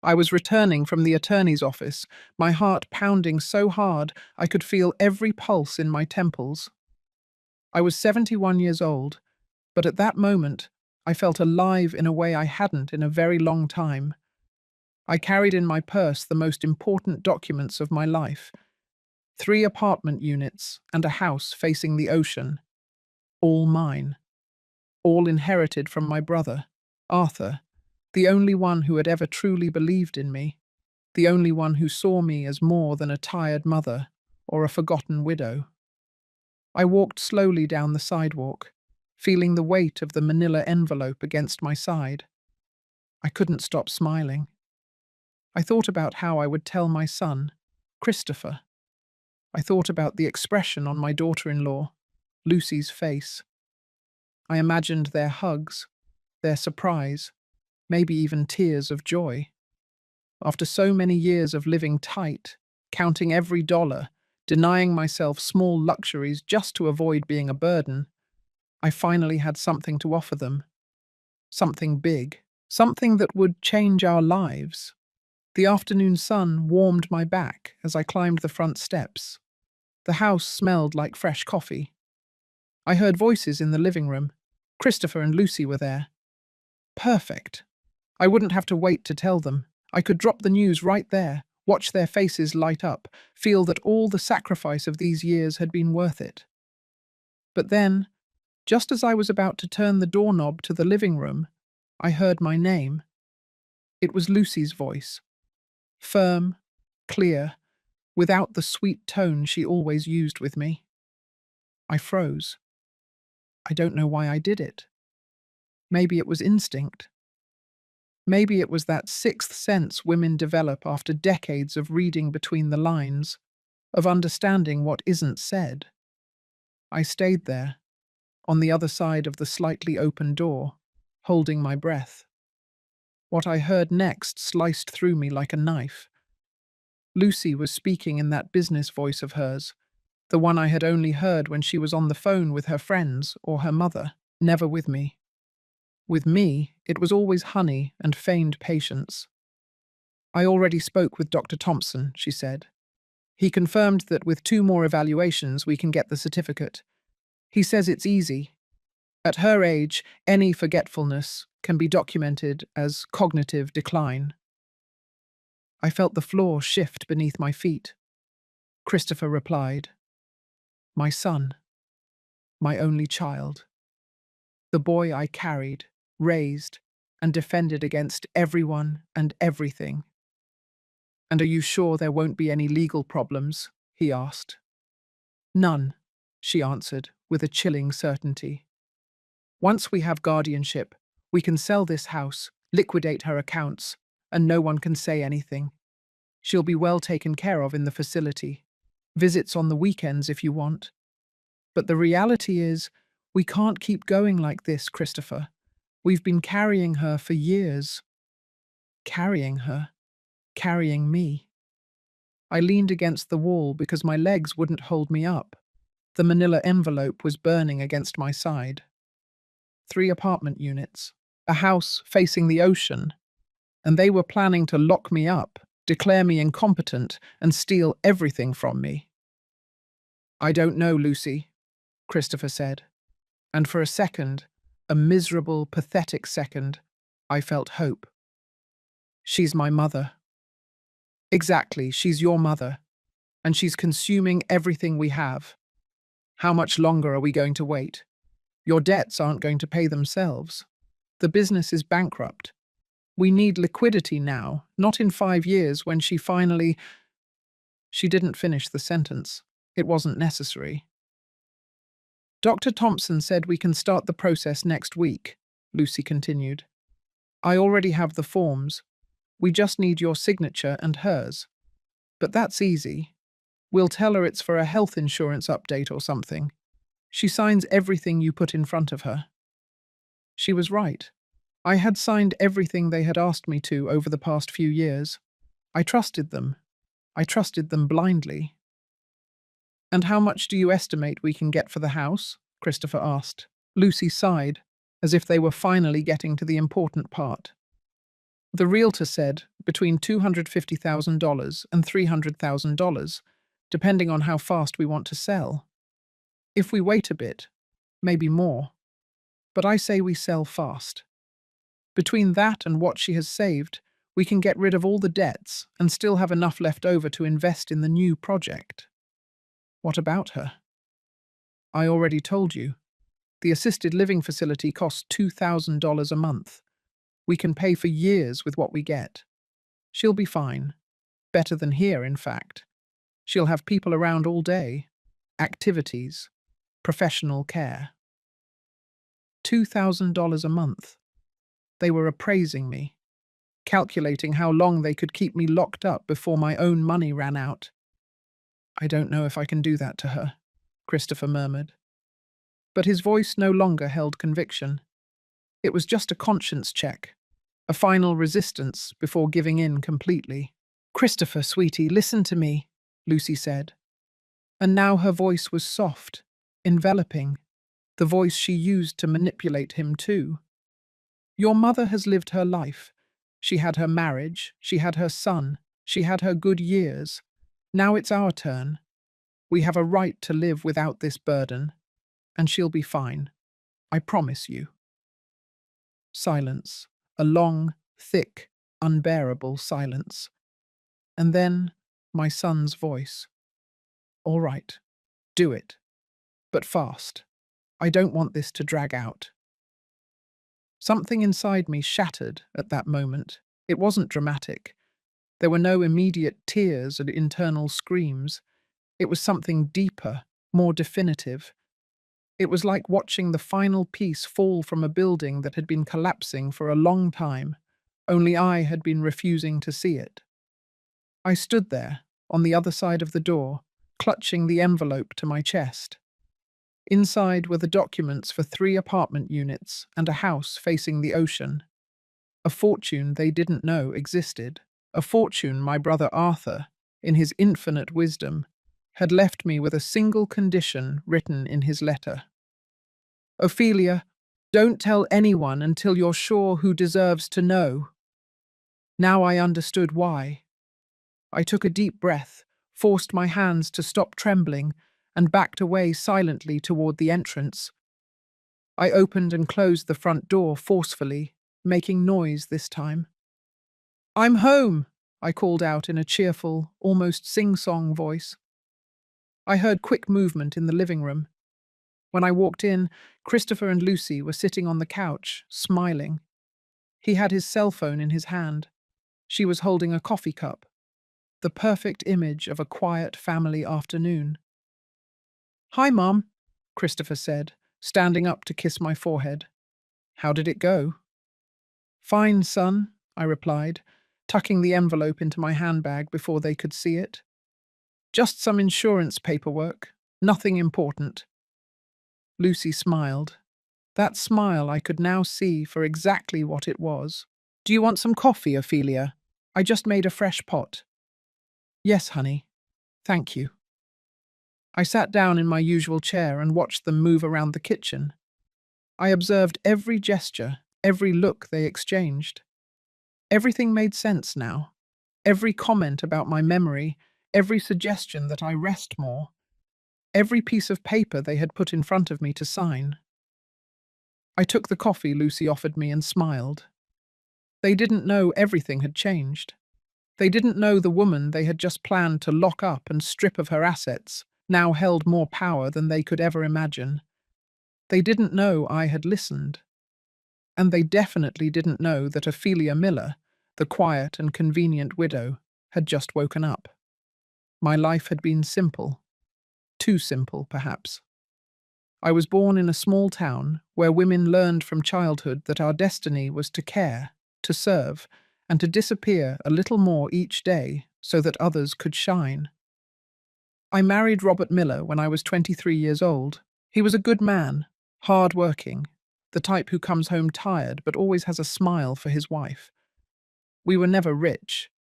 I was returning from the attorney's office, my heart pounding so hard I could feel every pulse in my temples. I was 71 years old, but at that moment, I felt alive in a way I hadn't in a very long time. I carried in my purse the most important documents of my life: 3 apartment units and a house facing the ocean, all mine, all inherited from my brother, Arthur, the only one who had ever truly believed in me, the only one who saw me as more than a tired mother or a forgotten widow. I walked slowly down the sidewalk, feeling the weight of the manila envelope against my side. I couldn't stop smiling. I thought about how I would tell my son, Christopher. I thought about the expression on my daughter-in-law, Lucy's face. I imagined their hugs, their surprise, maybe even tears of joy. After so many years of living tight, counting every dollar, denying myself small luxuries just to avoid being a burden, I finally had something to offer them. Something big, something that would change our lives. The afternoon sun warmed my back as I climbed the front steps. The house smelled like fresh coffee. I heard voices in the living room. Christopher and Lucy were there. Perfect. I wouldn't have to wait to tell them. I could drop the news right there, watch their faces light up, feel that all the sacrifice of these years had been worth it. But then, just as I was about to turn the doorknob to the living room, I heard my name. It was Lucy's voice. Firm, clear, without the sweet tone she always used with me. I froze. I don't know why I did it. Maybe it was instinct. Maybe it was that sixth sense women develop after decades of reading between the lines, of understanding what isn't said. I stayed there, on the other side of the slightly open door, holding my breath. What I heard next sliced through me like a knife. Lucy was speaking in that business voice of hers, the one I had only heard when she was on the phone with her friends or her mother, never with me. With me, it was always honey and feigned patience. I already spoke with Dr. Thompson, she said. He confirmed that with 2 more evaluations we can get the certificate. He says it's easy. At her age, any forgetfulness can be documented as cognitive decline. I felt the floor shift beneath my feet. Christopher replied, "My son, my only child, the boy I carried, raised, and defended against everyone and everything." "And are you sure there won't be any legal problems?" he asked. "None," she answered with a chilling certainty. "Once we have guardianship, we can sell this house, liquidate her accounts, and no one can say anything. She'll be well taken care of in the facility. Visits on the weekends if you want. But the reality is, we can't keep going like this, Christopher. We've been carrying her for years." Carrying her. Carrying me. I leaned against the wall because my legs wouldn't hold me up. The manila envelope was burning against my side. 3 apartment units, a house facing the ocean, and they were planning to lock me up, declare me incompetent, and steal everything from me. "I don't know, Lucy," Christopher said, and for a second, a miserable, pathetic second, I felt hope. "She's my mother." "Exactly, she's your mother, and she's consuming everything we have. How much longer are we going to wait? Your debts aren't going to pay themselves. The business is bankrupt. We need liquidity now, not in 5 years when she finally—" She didn't finish the sentence. It wasn't necessary. "Dr. Thompson said we can start the process next week," Lucy continued. "I already have the forms. We just need your signature and hers. But that's easy. We'll tell her it's for a health insurance update or something. She signs everything you put in front of her." She was right. I had signed everything they had asked me to over the past few years. I trusted them. I trusted them blindly. "And how much do you estimate we can get for the house?" Christopher asked. Lucy sighed, as if they were finally getting to the important part. The realtor said between $250,000 and $300,000, depending on how fast we want to sell. If we wait a bit, maybe more. But I say we sell fast. Between that and what she has saved, we can get rid of all the debts and still have enough left over to invest in the new project. What about her? I already told you. The assisted living facility costs $2,000 a month. We can pay for years with what we get. She'll be fine. Better than here, in fact. She'll have people around all day. Activities. Professional care. $2,000 a month. They were appraising me, calculating how long they could keep me locked up before my own money ran out. I don't know if I can do that to her, Christopher murmured. But his voice no longer held conviction. It was just a conscience check, a final resistance before giving in completely. Christopher, sweetie, listen to me, Lucy said. And now her voice was soft, enveloping, the voice she used to manipulate him too. Your mother has lived her life. She had her marriage, she had her son, she had her good years. Now it's our turn. We have a right to live without this burden, and she'll be fine. I promise you. Silence. A long, thick, unbearable silence. And then my son's voice. All right, do it. But fast. I don't want this to drag out. Something inside me shattered at that moment. It wasn't dramatic. There were no immediate tears and internal screams. It was something deeper, more definitive. It was like watching the final piece fall from a building that had been collapsing for a long time, only I had been refusing to see it. I stood there, on the other side of the door, clutching the envelope to my chest. Inside were the documents for 3 apartment units and a house facing the ocean. A fortune they didn't know existed. A fortune my brother Arthur, in his infinite wisdom, had left me with a single condition written in his letter. Ophelia, don't tell anyone until you're sure who deserves to know. Now I understood why. I took a deep breath, forced my hands to stop trembling, and backed away silently toward the entrance. I opened and closed the front door forcefully, making noise this time. I'm home, I called out in a cheerful, almost sing-song voice. I heard quick movement in the living room. When I walked in, Christopher and Lucy were sitting on the couch, smiling. He had his cell phone in his hand. She was holding a coffee cup, the perfect image of a quiet family afternoon. Hi, Mom, Christopher said, standing up to kiss my forehead. How did it go? Fine, son, I replied, tucking the envelope into my handbag before they could see it. Just some insurance paperwork, nothing important. Lucy smiled. That smile I could now see for exactly what it was. Do you want some coffee, Ophelia? I just made a fresh pot. Yes, honey. Thank you. I sat down in my usual chair and watched them move around the kitchen. I observed every gesture, every look they exchanged. Everything made sense now. Every comment about my memory, every suggestion that I rest more, every piece of paper they had put in front of me to sign. I took the coffee Lucy offered me and smiled. They didn't know everything had changed. They didn't know the woman they had just planned to lock up and strip of her assets now held more power than they could ever imagine. They didn't know I had listened. And they definitely didn't know that Ophelia Miller, the quiet and convenient widow, had just woken up. My life had been simple. Too simple, perhaps. I was born in a small town where women learned from childhood that our destiny was to care, to serve, and to disappear a little more each day so that others could shine. I married Robert Miller when I was 23 years old. He was a good man, hard-working, the type who comes home tired but always has a smile for his wife. We were never rich,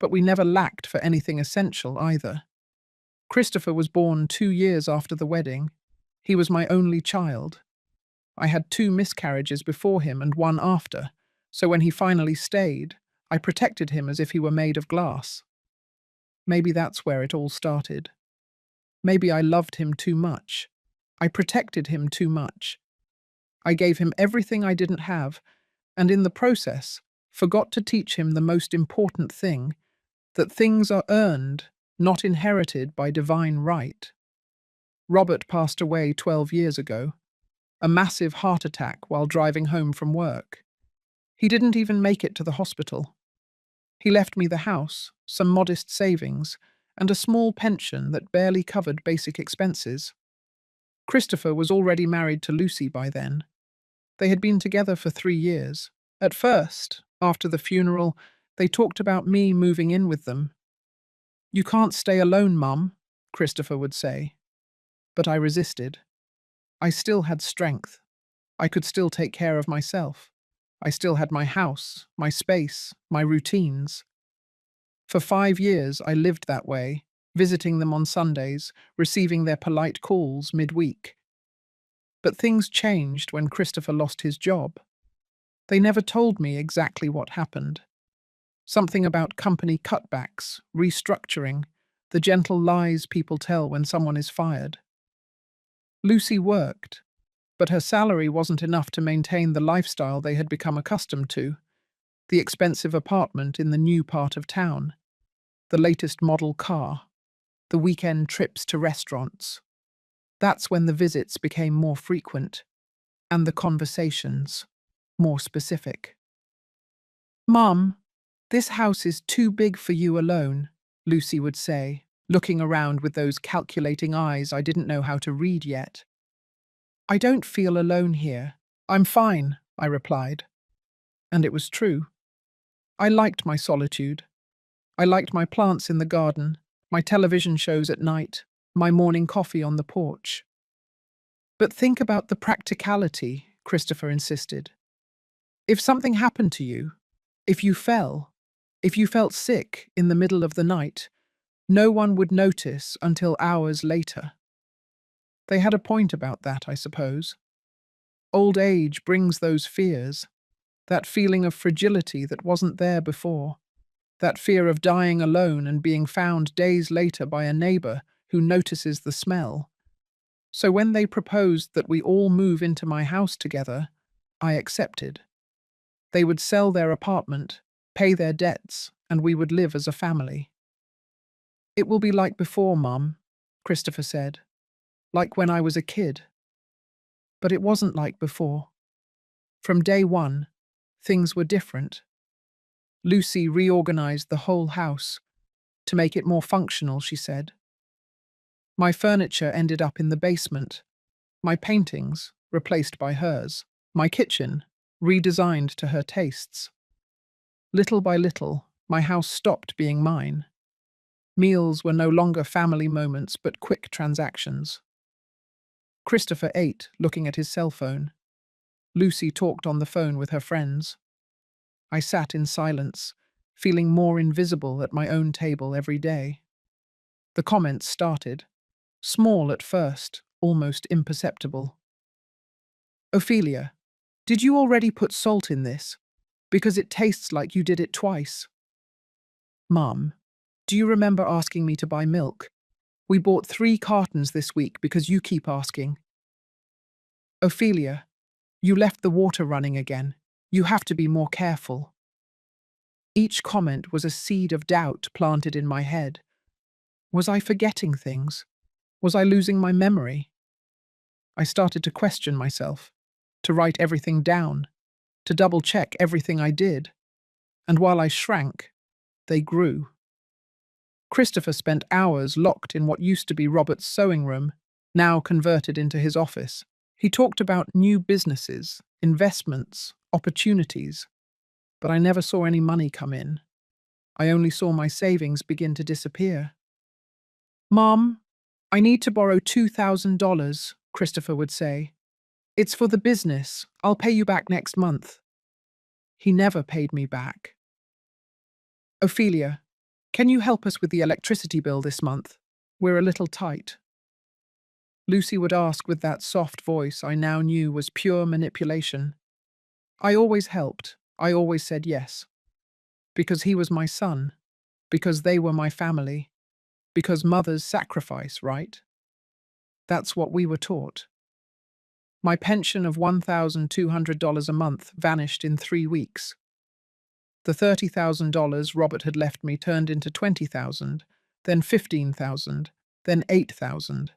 but we never lacked for anything essential either. Christopher was born 2 years after the wedding. He was my only child. I had 2 miscarriages before him and 1 after, so when he finally stayed, I protected him as if he were made of glass. Maybe that's where it all started. Maybe I loved him too much. I protected him too much. I gave him everything I didn't have, and in the process, forgot to teach him the most important thing, that things are earned, not inherited by divine right. Robert passed away 12 years ago, a massive heart attack while driving home from work. He didn't even make it to the hospital. He left me the house, some modest savings, and a small pension that barely covered basic expenses. Christopher was already married to Lucy by then. They had been together for 3 years. At first, after the funeral, they talked about me moving in with them. "You can't stay alone, Mum," Christopher would say. But I resisted. I still had strength. I could still take care of myself. I still had my house, my space, my routines. For 5 years, I lived that way, visiting them on Sundays, receiving their polite calls midweek. But things changed when Christopher lost his job. They never told me exactly what happened. Something about company cutbacks, restructuring, the gentle lies people tell when someone is fired. Lucy worked, but her salary wasn't enough to maintain the lifestyle they had become accustomed to, the expensive apartment in the new part of town, the latest model car, the weekend trips to restaurants. That's when the visits became more frequent, and the conversations more specific. "Mum, this house is too big for you alone," Lucy would say, looking around with those calculating eyes I didn't know how to read yet. "I don't feel alone here. I'm fine," I replied. And it was true. I liked my solitude. I liked my plants in the garden, my television shows at night, my morning coffee on the porch. "But think about the practicality," Christopher insisted. "If something happened to you, if you fell, if you felt sick in the middle of the night, no one would notice until hours later." They had a point about that, I suppose. Old age brings those fears, that feeling of fragility that wasn't there before, that fear of dying alone and being found days later by a neighbor who notices the smell. So when they proposed that we all move into my house together, I accepted. They would sell their apartment, pay their debts, and we would live as a family. "It will be like before, Mum," Christopher said. "Like when I was a kid." But it wasn't like before. From day one, things were different. Lucy reorganized the whole house to make it more functional, she said. My furniture ended up in the basement, my paintings replaced by hers, my kitchen redesigned to her tastes. Little by little, my house stopped being mine. Meals were no longer family moments but quick transactions. Christopher ate, looking at his cell phone. Lucy talked on the phone with her friends. I sat in silence, feeling more invisible at my own table every day. The comments started, small at first, almost imperceptible. "Ophelia, did you already put salt in this? Because it tastes like you did it twice." "Mum, do you remember asking me to buy milk? We bought 3 cartons this week because you keep asking." "Ophelia, you left the water running again. You have to be more careful." Each comment was a seed of doubt planted in my head. Was I forgetting things? Was I losing my memory? I started to question myself, to write everything down, to double-check everything I did. And while I shrank, they grew. Christopher spent hours locked in what used to be Robert's sewing room, now converted into his office. He talked about new businesses, investments, opportunities, but I never saw any money come in. I only saw my savings begin to disappear. "Mom, I need to borrow $2,000, Christopher would say. "It's for the business. I'll pay you back next month." He never paid me back. "Ophelia, can you help us with the electricity bill this month? We're a little tight." Lucy would ask with that soft voice I now knew was pure manipulation. I always helped. I always said yes. Because he was my son, because they were my family, because mothers sacrifice, right? That's what we were taught. My pension of $1,200 a month vanished in 3 weeks. The $30,000 Robert had left me turned into 20,000, then 15,000, then 8,000.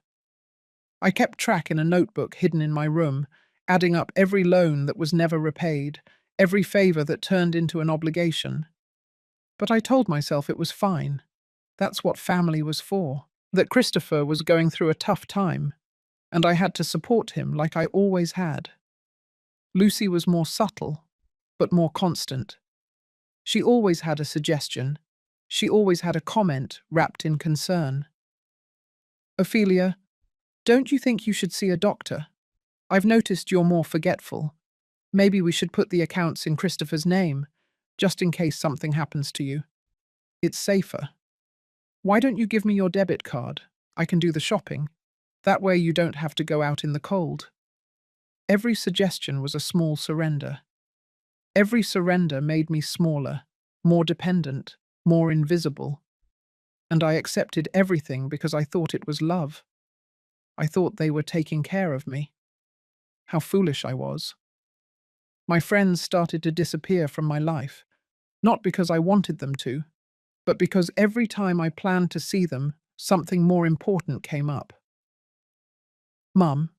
I kept track in a notebook hidden in my room, adding up every loan that was never repaid, every favor that turned into an obligation. But I told myself it was fine. That's what family was for. That Christopher was going through a tough time, and I had to support him like I always had. Lucy was more subtle, but more constant. She always had a suggestion. She always had a comment wrapped in concern. Ophelia, don't you think you should see a doctor? I've noticed you're more forgetful. Maybe we should put the accounts in Christopher's name, just in case something happens to you. It's safer. Why don't you give me your debit card? I can do the shopping. That way you don't have to go out in the cold. Every suggestion was a small surrender. Every surrender made me smaller, more dependent, more invisible. And I accepted everything because I thought it was love. I thought they were taking care of me. How foolish I was. My friends started to disappear from my life, not because I wanted them to, but because every time I planned to see them, something more important came up. Mum,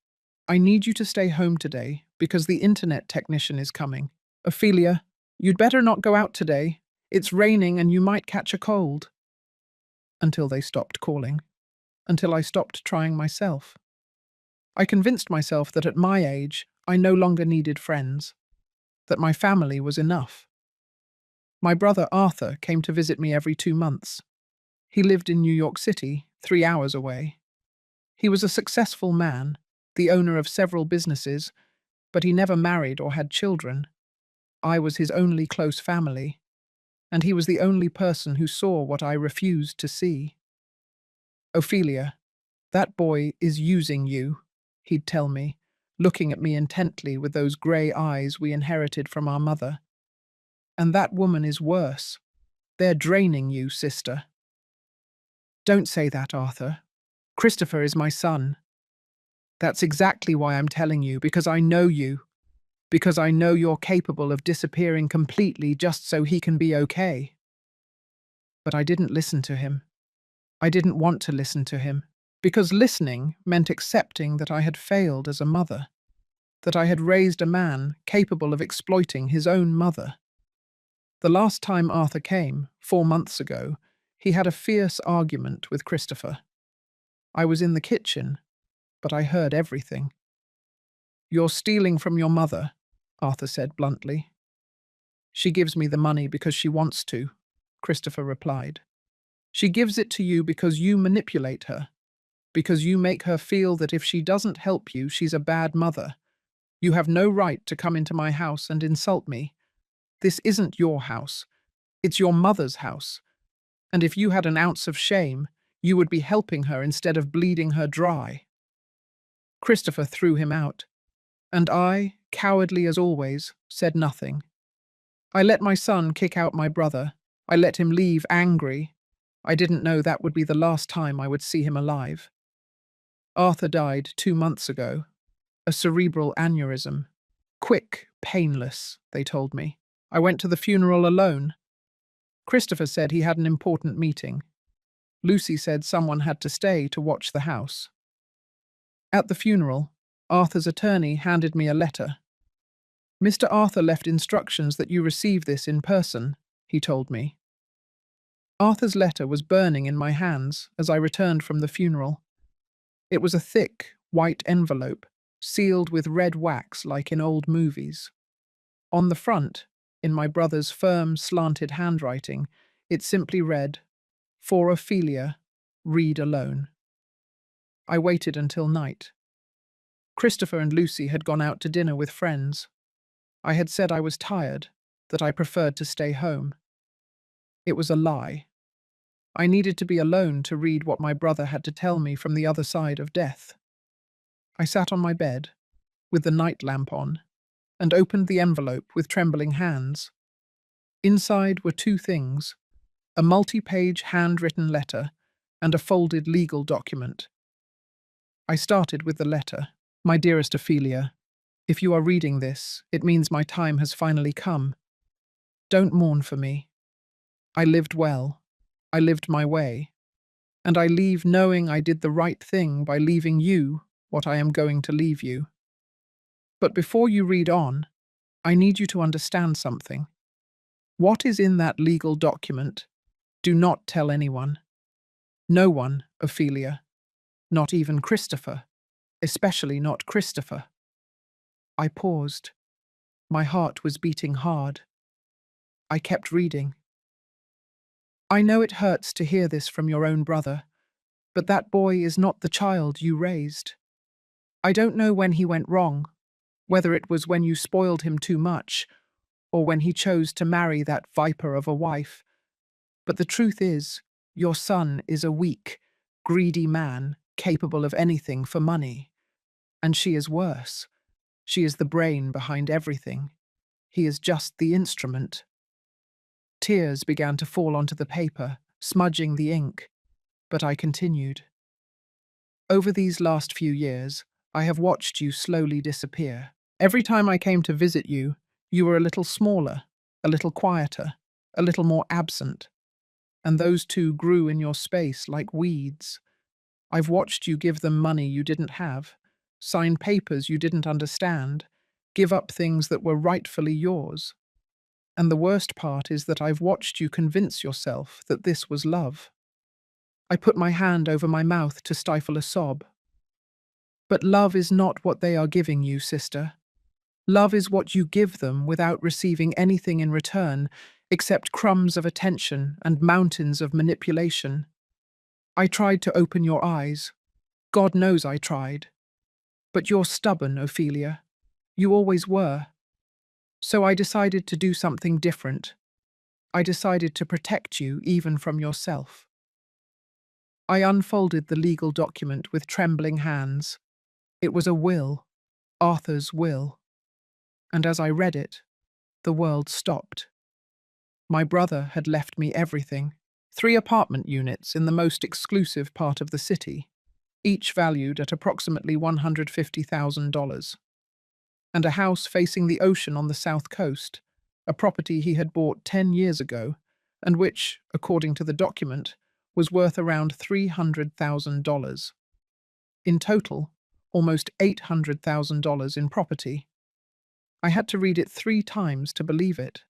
I need you to stay home today because the internet technician is coming. Ophelia, you'd better not go out today. It's raining and you might catch a cold. Until they stopped calling. Until I stopped trying myself. I convinced myself that at my age, I no longer needed friends. That my family was enough. My brother Arthur came to visit me every 2 months. He lived in New York City, 3 hours away. He was a successful man, the owner of several businesses, but he never married or had children. I was his only close family, and he was the only person who saw what I refused to see. Ophelia, that boy is using you, he'd tell me, looking at me intently with those grey eyes we inherited from our mother. And that woman is worse. They're draining you, sister. Don't say that, Arthur. Christopher is my son. That's exactly why I'm telling you, because I know you. Because I know you're capable of disappearing completely just so he can be okay. But I didn't listen to him. I didn't want to listen to him, because listening meant accepting that I had failed as a mother, that I had raised a man capable of exploiting his own mother. The last time Arthur came, 4 months ago, he had a fierce argument with Christopher. I was in the kitchen, but I heard everything. You're stealing from your mother, Arthur said bluntly. She gives me the money because she wants to, Christopher replied. She gives it to you because you manipulate her, because you make her feel that if she doesn't help you, she's a bad mother. You have no right to come into my house and insult me. This isn't your house. It's your mother's house. And if you had an ounce of shame, you would be helping her instead of bleeding her dry. Christopher threw him out, and I, cowardly as always, said nothing. I let my son kick out my brother. I let him leave angry. I didn't know that would be the last time I would see him alive. Arthur died 2 months ago. A cerebral aneurysm. Quick, painless, they told me. I went to the funeral alone. Christopher said he had an important meeting. Lucy said someone had to stay to watch the house. At the funeral, Arthur's attorney handed me a letter. Mr. Arthur left instructions that you receive this in person, he told me. Arthur's letter was burning in my hands as I returned from the funeral. It was a thick, white envelope, sealed with red wax like in old movies. On the front, in my brother's firm, slanted handwriting, it simply read, "For Ophelia, read alone." I waited until night. Christopher and Lucy had gone out to dinner with friends. I had said I was tired, that I preferred to stay home. It was a lie. I needed to be alone to read what my brother had to tell me from the other side of death. I sat on my bed, with the night lamp on, and opened the envelope with trembling hands. Inside were two things: a multi-page handwritten letter and a folded legal document. I started with the letter. My dearest Ophelia, if you are reading this, it means my time has finally come. Don't mourn for me. I lived well. I lived my way. And I leave knowing I did the right thing by leaving you what I am going to leave you. But before you read on, I need you to understand something. What is in that legal document? Do not tell anyone. No one, Ophelia. Not even Christopher. Especially not Christopher. I paused. My heart was beating hard. I kept reading. I know it hurts to hear this from your own brother, but that boy is not the child you raised. I don't know when he went wrong, whether it was when you spoiled him too much, or when he chose to marry that viper of a wife. But the truth is, your son is a weak, greedy man capable of anything for money. And she is worse. She is the brain behind everything. He is just the instrument. Tears began to fall onto the paper, smudging the ink, but I continued. Over these last few years, I have watched you slowly disappear. Every time I came to visit you, you were a little smaller, a little quieter, a little more absent, and those two grew in your space like weeds. I've watched you give them money you didn't have, sign papers you didn't understand, give up things that were rightfully yours. And the worst part is that I've watched you convince yourself that this was love. I put my hand over my mouth to stifle a sob. But love is not what they are giving you, sister. Love is what you give them without receiving anything in return except crumbs of attention and mountains of manipulation. I tried to open your eyes. God knows I tried. But you're stubborn, Ophelia. You always were. So I decided to do something different. I decided to protect you even from yourself. I unfolded the legal document with trembling hands. It was a will, Arthur's will. And as I read it, the world stopped. My brother had left me everything: 3 apartment units in the most exclusive part of the city, each valued at approximately $150,000, and a house facing the ocean on the south coast, a property he had bought 10 years ago, and which, according to the document, was worth around $300,000. In total, almost $800,000 in property. I had to read it 3 times to believe it.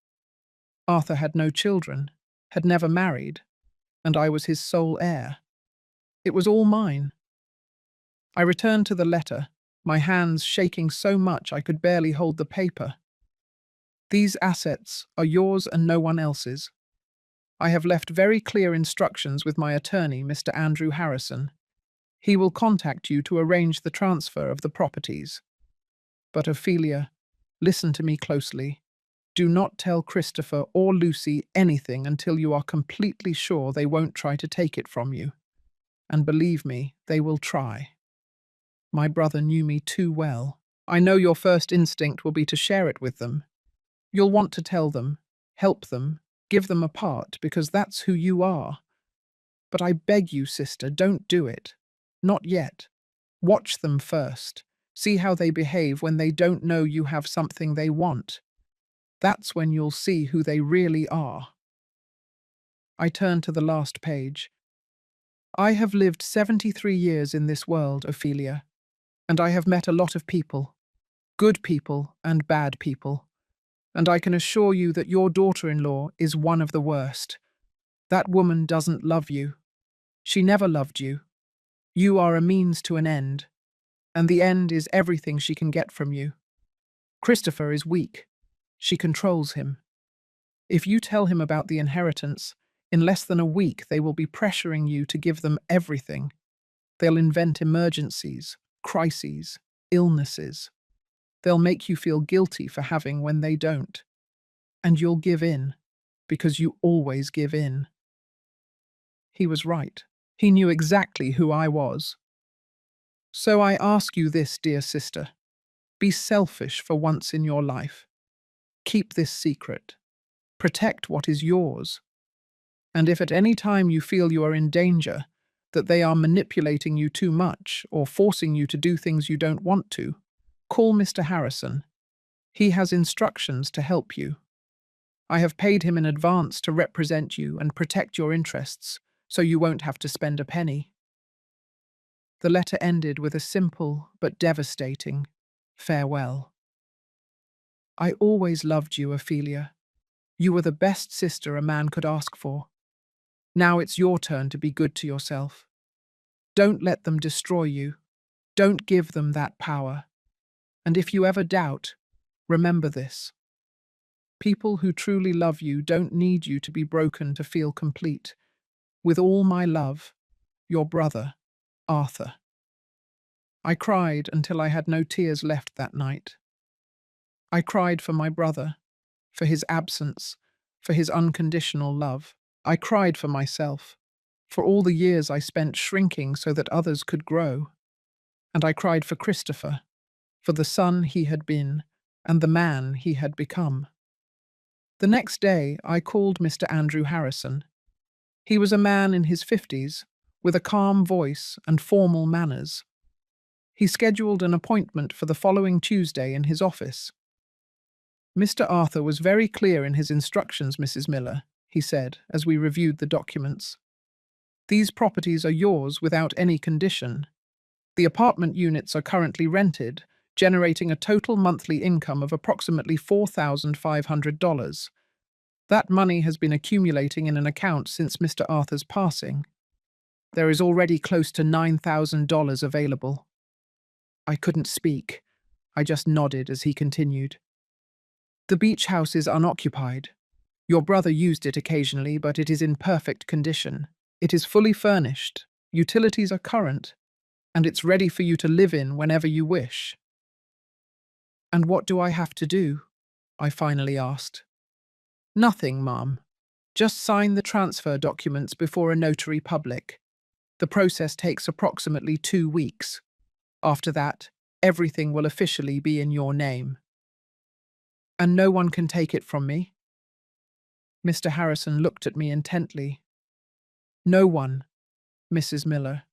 Arthur had no children, had never married, and I was his sole heir. It was all mine. I returned to the letter, my hands shaking so much I could barely hold the paper. These assets are yours and no one else's. I have left very clear instructions with my attorney, Mr. Andrew Harrison. He will contact you to arrange the transfer of the properties. But Ophelia, listen to me closely. Do not tell Christopher or Lucy anything until you are completely sure they won't try to take it from you. And believe me, they will try. My brother knew me too well. I know your first instinct will be to share it with them. You'll want to tell them, help them, give them a part, because that's who you are. But I beg you, sister, don't do it. Not yet. Watch them first. See how they behave when they don't know you have something they want. That's when you'll see who they really are. I turned to the last page. I have lived 73 years in this world, Ophelia, and I have met a lot of people, good people and bad people, and I can assure you that your daughter-in-law is one of the worst. That woman doesn't love you. She never loved you. You are a means to an end, and the end is everything she can get from you. Christopher is weak. She controls him. If you tell him about the inheritance, in less than a week they will be pressuring you to give them everything. They'll invent emergencies, crises, illnesses. They'll make you feel guilty for having when they don't. And you'll give in, because you always give in. He was right. He knew exactly who I was. So I ask you this, dear sister. Be selfish for once in your life. Keep this secret. Protect what is yours. And if at any time you feel you are in danger, that they are manipulating you too much or forcing you to do things you don't want to, call Mr. Harrison. He has instructions to help you. I have paid him in advance to represent you and protect your interests, so you won't have to spend a penny. The letter ended with a simple but devastating farewell. I always loved you, Ophelia. You were the best sister a man could ask for. Now it's your turn to be good to yourself. Don't let them destroy you. Don't give them that power. And if you ever doubt, remember this. People who truly love you don't need you to be broken to feel complete. With all my love, your brother, Arthur. I cried until I had no tears left that night. I cried for my brother, for his absence, for his unconditional love. I cried for myself, for all the years I spent shrinking so that others could grow. And I cried for Christopher, for the son he had been and the man he had become. The next day I called Mr. Andrew Harrison. He was a man in his 50s, with a calm voice and formal manners. He scheduled an appointment for the following Tuesday in his office. Mr. Arthur was very clear in his instructions, Mrs. Miller, he said, as we reviewed the documents. These properties are yours without any condition. The apartment units are currently rented, generating a total monthly income of approximately $4,500. That money has been accumulating in an account since Mr. Arthur's passing. There is already close to $9,000 available. I couldn't speak. I just nodded as he continued. The beach house is unoccupied. Your brother used it occasionally, but it is in perfect condition. It is fully furnished, utilities are current, and it's ready for you to live in whenever you wish. And what do I have to do? I finally asked. Nothing, Ma'am. Just sign the transfer documents before a notary public. The process takes approximately 2 weeks. After that, everything will officially be in your name. And no one can take it from me? Mr. Harrison looked at me intently. No one, Mrs. Miller.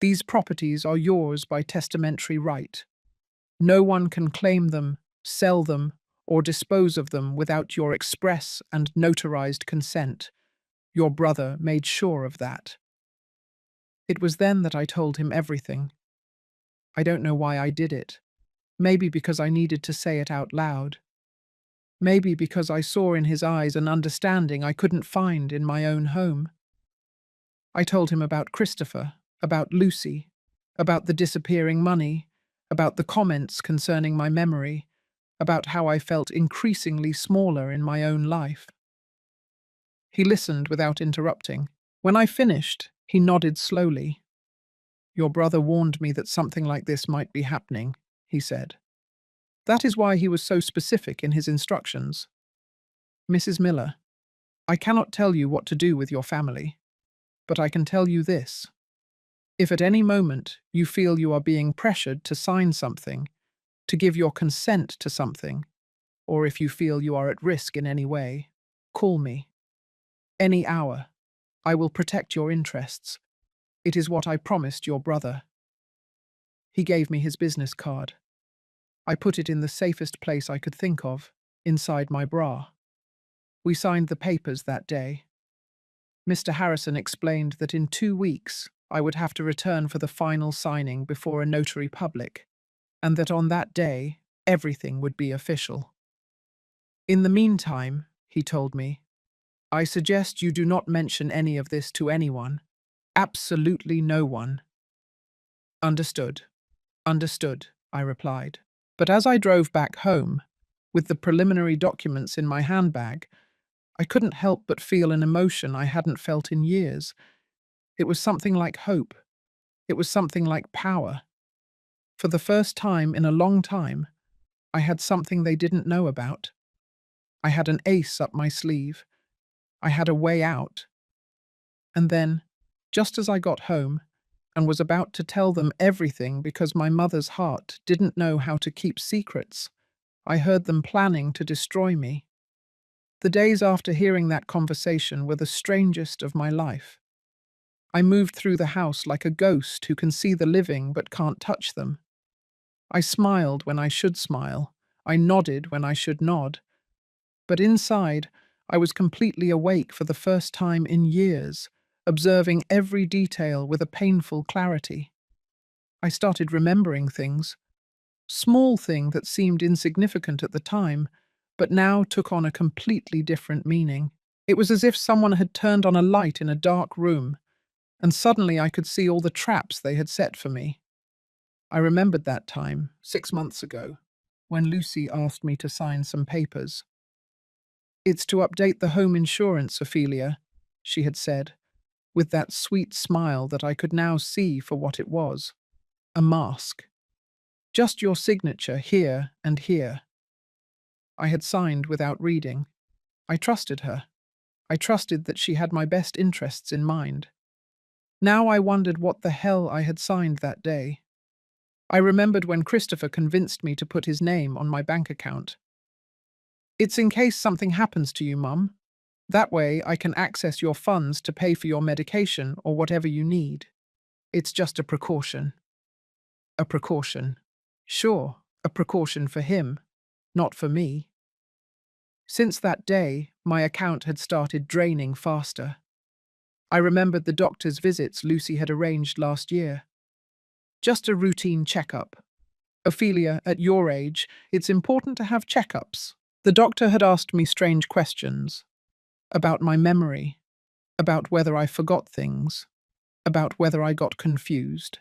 These properties are yours by testamentary right. No one can claim them, sell them, or dispose of them without your express and notarized consent. Your brother made sure of that. It was then that I told him everything. I don't know why I did it. Maybe because I needed to say it out loud. Maybe because I saw in his eyes an understanding I couldn't find in my own home. I told him about Christopher, about Lucy, about the disappearing money, about the comments concerning my memory, about how I felt increasingly smaller in my own life. He listened without interrupting. When I finished, he nodded slowly. Your brother warned me that something like this might be happening, he said. That is why he was so specific in his instructions. Mrs. Miller, I cannot tell you what to do with your family, but I can tell you this. If at any moment you feel you are being pressured to sign something, to give your consent to something, or if you feel you are at risk in any way, call me. Any hour. I will protect your interests. It is what I promised your brother. He gave me his business card. I put it in the safest place I could think of, inside my bra. We signed the papers that day. Mr. Harrison explained that in 2 weeks I would have to return for the final signing before a notary public, and that on that day everything would be official. In the meantime, he told me, I suggest you do not mention any of this to anyone. Absolutely no one. Understood. Understood, I replied. But as I drove back home, with the preliminary documents in my handbag, I couldn't help but feel an emotion I hadn't felt in years. It was something like hope. It was something like power. For the first time in a long time, I had something they didn't know about. I had an ace up my sleeve. I had a way out. And then, just as I got home, and was about to tell them everything because my mother's heart didn't know how to keep secrets, I heard them planning to destroy me. The days after hearing that conversation were the strangest of my life. I moved through the house like a ghost who can see the living but can't touch them. I smiled when I should smile. I nodded when I should nod. But inside, I was completely awake for the first time in years, observing every detail with a painful clarity. I started remembering things. Small thing that seemed insignificant at the time, but now took on a completely different meaning. It was as if someone had turned on a light in a dark room, and suddenly I could see all the traps they had set for me. I remembered that time, 6 months ago, when Lucy asked me to sign some papers. "It's to update the home insurance, Ophelia," she had said, with that sweet smile that I could now see for what it was. A mask. "Just your signature here and here." I had signed without reading. I trusted her. I trusted that she had my best interests in mind. Now I wondered what the hell I had signed that day. I remembered when Christopher convinced me to put his name on my bank account. "It's in case something happens to you, Mum. That way I can access your funds to pay for your medication or whatever you need. It's just a precaution." A precaution. Sure, a precaution for him, not for me. Since that day, my account had started draining faster. I remembered the doctor's visits Lucy had arranged last year. Just a routine checkup. "Ophelia, at your age, it's important to have checkups." The doctor had asked me strange questions. About my memory. About whether I forgot things. About whether I got confused.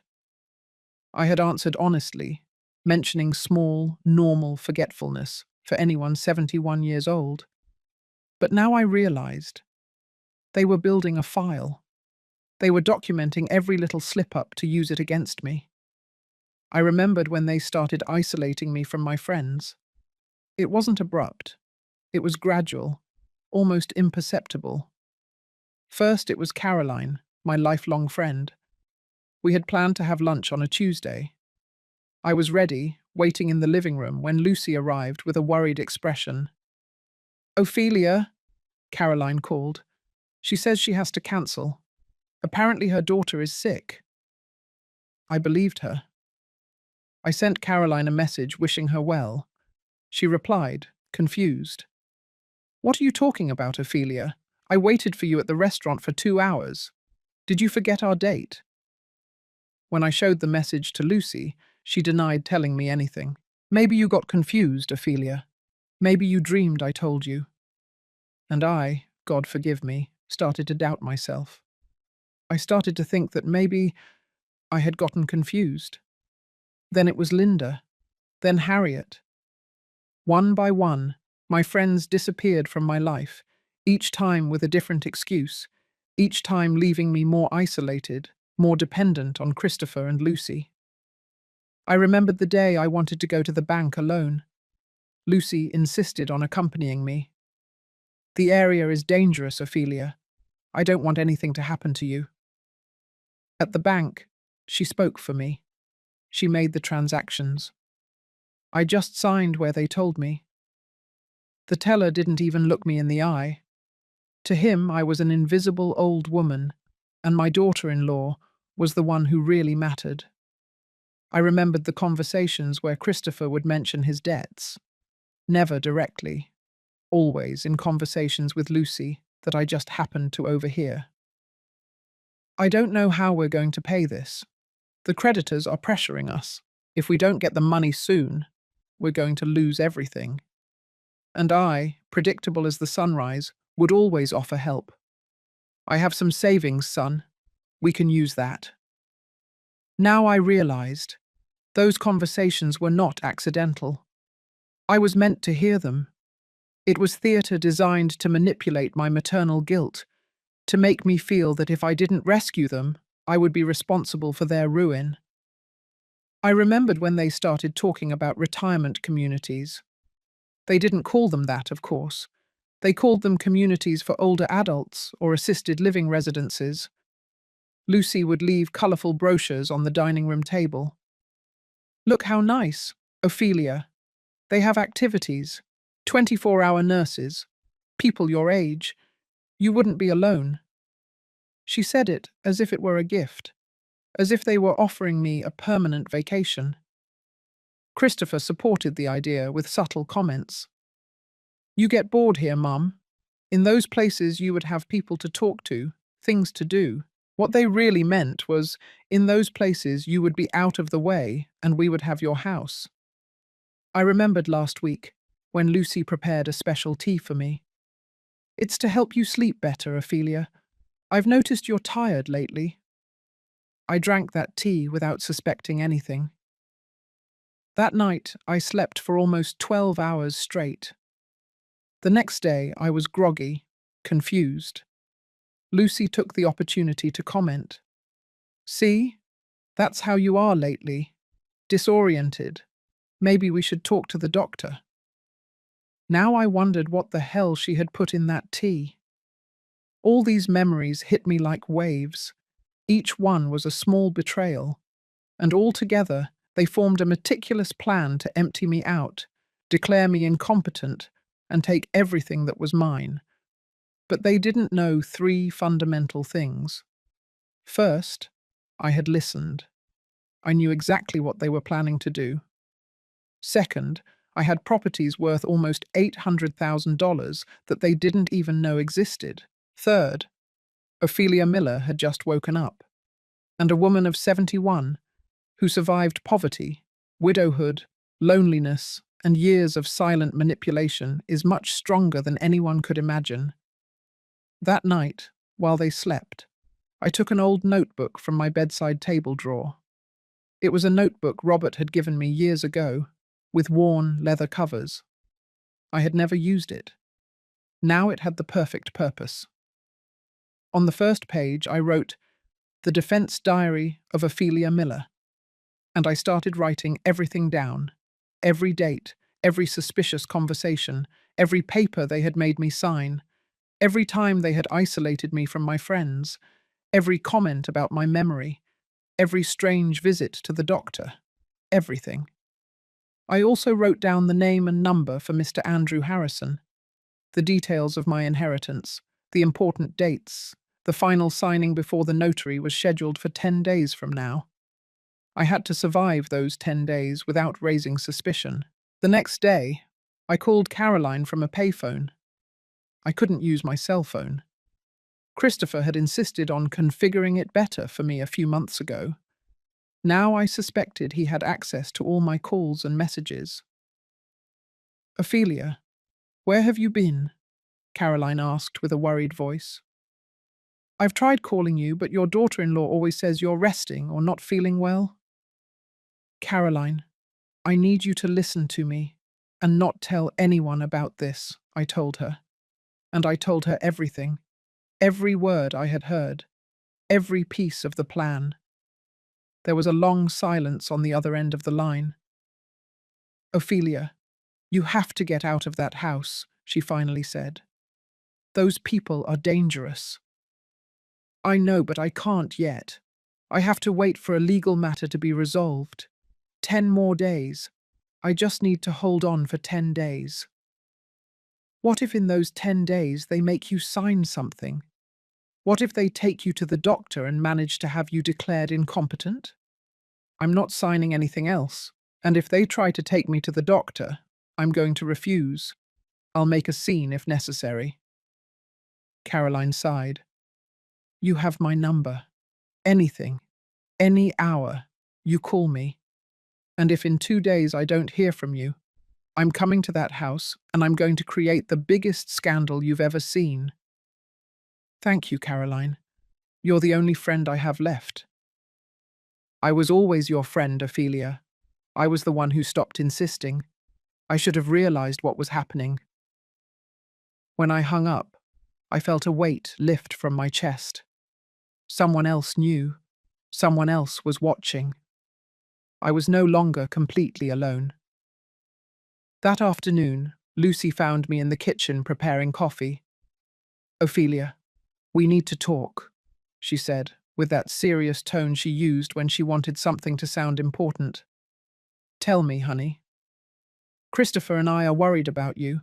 I had answered honestly, mentioning small, normal forgetfulness for anyone 71 years old. But now I realized they were building a file. They were documenting every little slip-up to use it against me. I remembered when they started isolating me from my friends. It wasn't abrupt. It was gradual, almost imperceptible. First, it was Caroline, my lifelong friend. We had planned to have lunch on a Tuesday. I was ready, waiting in the living room, when Lucy arrived with a worried expression. "Ophelia," Caroline called. "She says she has to cancel. Apparently her daughter is sick." I believed her. I sent Caroline a message wishing her well. She replied, confused. "What are you talking about, Ophelia? I waited for you at the restaurant for 2 hours. Did you forget our date?" When I showed the message to Lucy, she denied telling me anything. "Maybe you got confused, Ophelia. Maybe you dreamed I told you." And I, God forgive me, started to doubt myself. I started to think that maybe I had gotten confused. Then it was Linda. Then Harriet. One by one, my friends disappeared from my life, each time with a different excuse, each time leaving me more isolated, more dependent on Christopher and Lucy. I remembered the day I wanted to go to the bank alone. Lucy insisted on accompanying me. "The area is dangerous, Ophelia. I don't want anything to happen to you." At the bank, she spoke for me. She made the transactions. I just signed where they told me. The teller didn't even look me in the eye. To him, I was an invisible old woman, and my daughter-in-law was the one who really mattered. I remembered the conversations where Christopher would mention his debts. Never directly, always in conversations with Lucy that I just happened to overhear. "I don't know how we're going to pay this. The creditors are pressuring us. If we don't get the money soon, we're going to lose everything." And I, predictable as the sunrise, would always offer help. "I have some savings, son. We can use that." Now I realized those conversations were not accidental. I was meant to hear them. It was theatre designed to manipulate my maternal guilt, to make me feel that if I didn't rescue them, I would be responsible for their ruin. I remembered when they started talking about retirement communities. They didn't call them that, of course. They called them communities for older adults or assisted living residences. Lucy would leave colourful brochures on the dining room table. "Look how nice, Ophelia. They have activities, 24-hour nurses, people your age. You wouldn't be alone." She said it as if it were a gift, as if they were offering me a permanent vacation. Christopher supported the idea with subtle comments. "You get bored here, Mum. In those places you would have people to talk to, things to do." What they really meant was, in those places you would be out of the way and we would have your house. I remembered last week, when Lucy prepared a special tea for me. "It's to help you sleep better, Ophelia. I've noticed you're tired lately." I drank that tea without suspecting anything. That night, I slept for almost 12 hours straight. The next day, I was groggy, confused. Lucy took the opportunity to comment. "See? That's how you are lately. Disoriented. Maybe we should talk to the doctor." Now I wondered what the hell she had put in that tea. All these memories hit me like waves. Each one was a small betrayal, and all together they formed a meticulous plan to empty me out, declare me incompetent, and take everything that was mine. But they didn't know three fundamental things. First, I had listened. I knew exactly what they were planning to do. Second, I had properties worth almost $800,000 that they didn't even know existed. Third, Ophelia Miller had just woken up, and a woman of 71 who survived poverty, widowhood, loneliness, and years of silent manipulation is much stronger than anyone could imagine. That night, while they slept, I took an old notebook from my bedside table drawer. It was a notebook Robert had given me years ago, with worn leather covers. I had never used it. Now it had the perfect purpose. On the first page, I wrote, "The Defense Diary of Ophelia Miller," and I started writing everything down, every date, every suspicious conversation, every paper they had made me sign, every time they had isolated me from my friends, every comment about my memory, every strange visit to the doctor, everything. I also wrote down the name and number for Mr. Andrew Harrison, the details of my inheritance, the important dates, the final signing before the notary was scheduled for 10 days from now. I had to survive those 10 days without raising suspicion. The next day, I called Caroline from a payphone. I couldn't use my cell phone. Christopher had insisted on configuring it better for me a few months ago. Now I suspected he had access to all my calls and messages. "Ophelia, where have you been?" Caroline asked with a worried voice. "I've tried calling you, but your daughter-in-law always says you're resting or not feeling well." "Caroline, I need you to listen to me and not tell anyone about this," I told her. And I told her everything, every word I had heard, every piece of the plan. There was a long silence on the other end of the line. "Ophelia, you have to get out of that house," she finally said. "Those people are dangerous." "I know, but I can't yet. I have to wait for a legal matter to be resolved. 10 more days. I just need to hold on for 10 days. What if in those 10 days they make you sign something? What if they take you to the doctor and manage to have you declared incompetent? I'm not signing anything else, and if they try to take me to the doctor, I'm going to refuse. I'll make a scene if necessary." Caroline sighed. "You have my number. Anything, any hour, you call me. And if in 2 days I don't hear from you, I'm coming to that house and I'm going to create the biggest scandal you've ever seen." "Thank you, Caroline. You're the only friend I have left." "I was always your friend, Ophelia. I was the one who stopped insisting. I should have realized what was happening." When I hung up, I felt a weight lift from my chest. Someone else knew. Someone else was watching. I was no longer completely alone. That afternoon, Lucy found me in the kitchen preparing coffee. "Ophelia, we need to talk," she said, with that serious tone she used when she wanted something to sound important. "Tell me, honey." "Christopher and I are worried about you.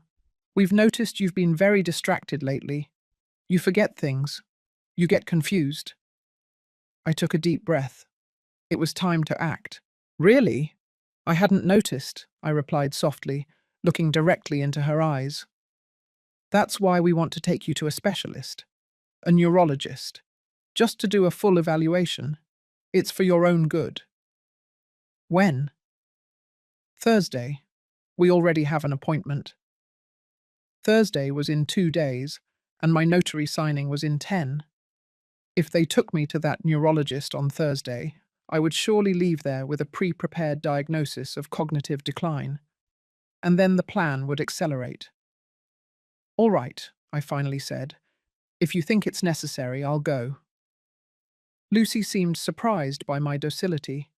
We've noticed you've been very distracted lately. You forget things. You get confused. I took a deep breath. It was time to act. Really? I hadn't noticed, I replied softly, looking directly into her eyes. That's why we want to take you to a specialist, a neurologist, just to do a full evaluation. It's for your own good. When? Thursday. We already have an appointment. Thursday was in 2 days, and my notary signing was in 10. If they took me to that neurologist on Thursday, I would surely leave there with a pre-prepared diagnosis of cognitive decline, and then the plan would accelerate. All right, I finally said. If you think it's necessary, I'll go. Lucy seemed surprised by my docility.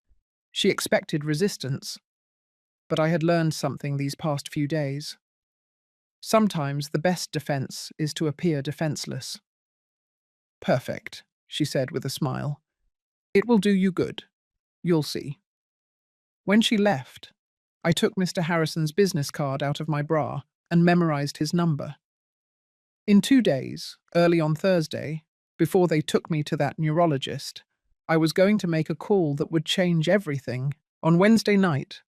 She expected resistance, but I had learned something these past few days. Sometimes the best defense is to appear defenseless. Perfect, she said with a smile. It will do you good. You'll see. When she left, I took Mr. Harrison's business card out of my bra and memorized his number. In 2 days, early on Thursday, before they took me to that neurologist, I was going to make a call that would change everything. On Wednesday night,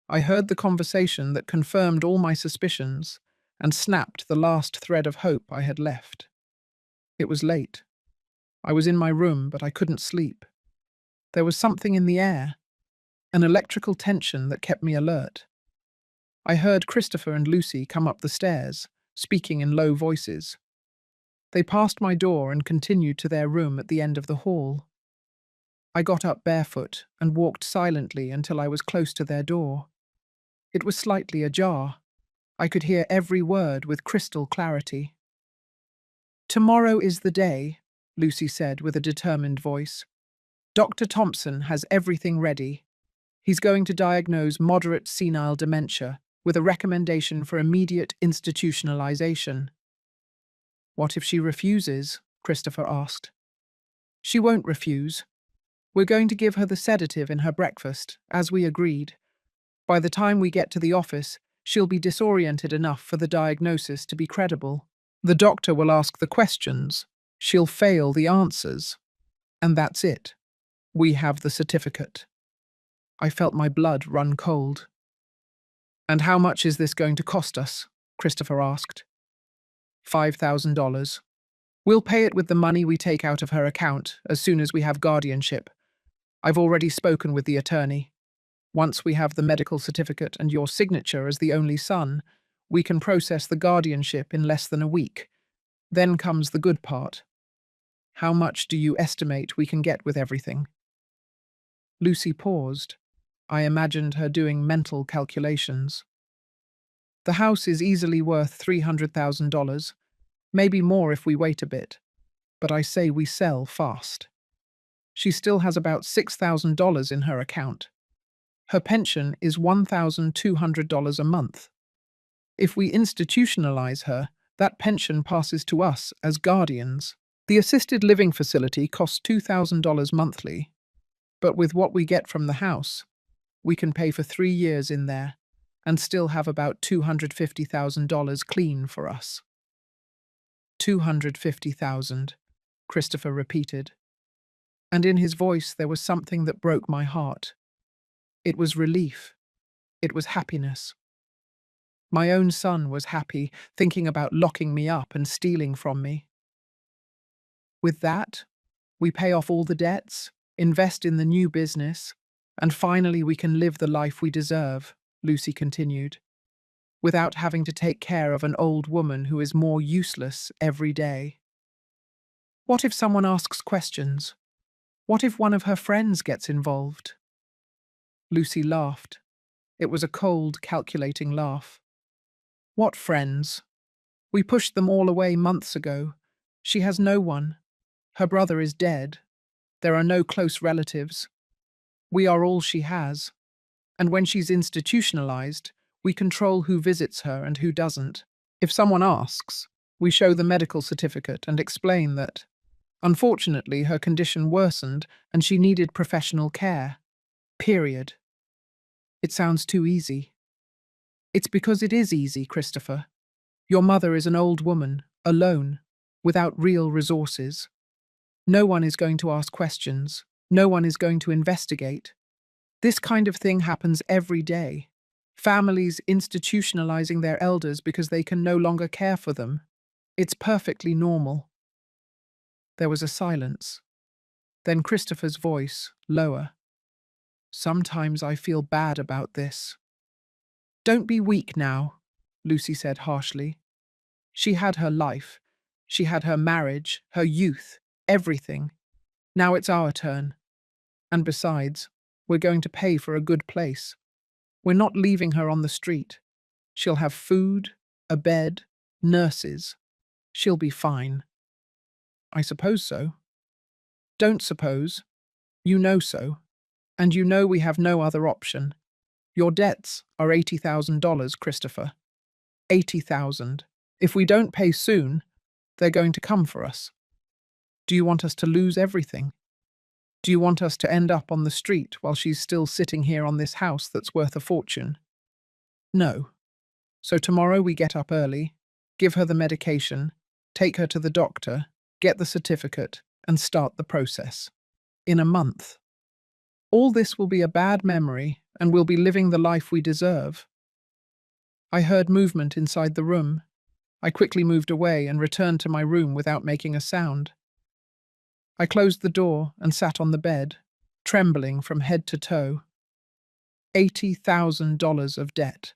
I heard the conversation that confirmed all my suspicions and snapped the last thread of hope I had left. It was late. I was in my room, but I couldn't sleep. There was something in the air, an electrical tension that kept me alert. I heard Christopher and Lucy come up the stairs, speaking in low voices. They passed my door and continued to their room at the end of the hall. I got up barefoot and walked silently until I was close to their door. It was slightly ajar. I could hear every word with crystal clarity. Tomorrow is the day, Lucy said with a determined voice. Dr. Thompson has everything ready. He's going to diagnose moderate senile dementia with a recommendation for immediate institutionalization. What if she refuses? Christopher asked. She won't refuse. We're going to give her the sedative in her breakfast, as we agreed. By the time we get to the office, she'll be disoriented enough for the diagnosis to be credible. The doctor will ask the questions. She'll fail the answers. And that's it. We have the certificate. I felt my blood run cold. And how much is this going to cost us? Christopher asked. $5,000. We'll pay it with the money we take out of her account as soon as we have guardianship. I've already spoken with the attorney. Once we have the medical certificate and your signature as the only son, we can process the guardianship in less than a week. Then comes the good part. How much do you estimate we can get with everything? Lucy paused. I imagined her doing mental calculations. The house is easily worth $300,000, maybe more if we wait a bit, but I say we sell fast. She still has about $6,000 in her account. Her pension is $1,200 a month. If we institutionalize her, that pension passes to us as guardians. The assisted living facility costs $2,000 monthly, but with what we get from the house, we can pay for 3 years in there and still have about $250,000 clean for us. $250,000, Christopher repeated. And in his voice there was something that broke my heart. It was relief. It was happiness. My own son was happy, thinking about locking me up and stealing from me. With that, we pay off all the debts, invest in the new business, and finally we can live the life we deserve, Lucy continued, without having to take care of an old woman who is more useless every day. What if someone asks questions? What if one of her friends gets involved? Lucy laughed. It was a cold, calculating laugh. What friends? We pushed them all away months ago. She has no one. Her brother is dead. There are no close relatives. We are all she has. And when she's institutionalized, we control who visits her and who doesn't. If someone asks, we show the medical certificate and explain that, unfortunately, her condition worsened and she needed professional care. Period. It sounds too easy. It's because it is easy, Christopher. Your mother is an old woman, alone, without real resources. No one is going to ask questions. No one is going to investigate. This kind of thing happens every day. Families institutionalizing their elders because they can no longer care for them. It's perfectly normal. There was a silence. Then Christopher's voice, lower. Sometimes I feel bad about this. Don't be weak now, Lucy said harshly. She had her life. She had her marriage, her youth, everything. Now it's our turn. And besides, we're going to pay for a good place. We're not leaving her on the street. She'll have food, a bed, nurses. She'll be fine. I suppose so. Don't suppose. You know so. And you know we have no other option. Your debts are $80,000, Christopher. 80,000. If we don't pay soon, they're going to come for us. Do you want us to lose everything? Do you want us to end up on the street while she's still sitting here on this house that's worth a fortune? No. So tomorrow we get up early, give her the medication, take her to the doctor, get the certificate, and start the process. In a month. All this will be a bad memory, and we'll be living the life we deserve. I heard movement inside the room. I quickly moved away and returned to my room without making a sound. I closed the door and sat on the bed, trembling from head to toe. $80,000 of debt.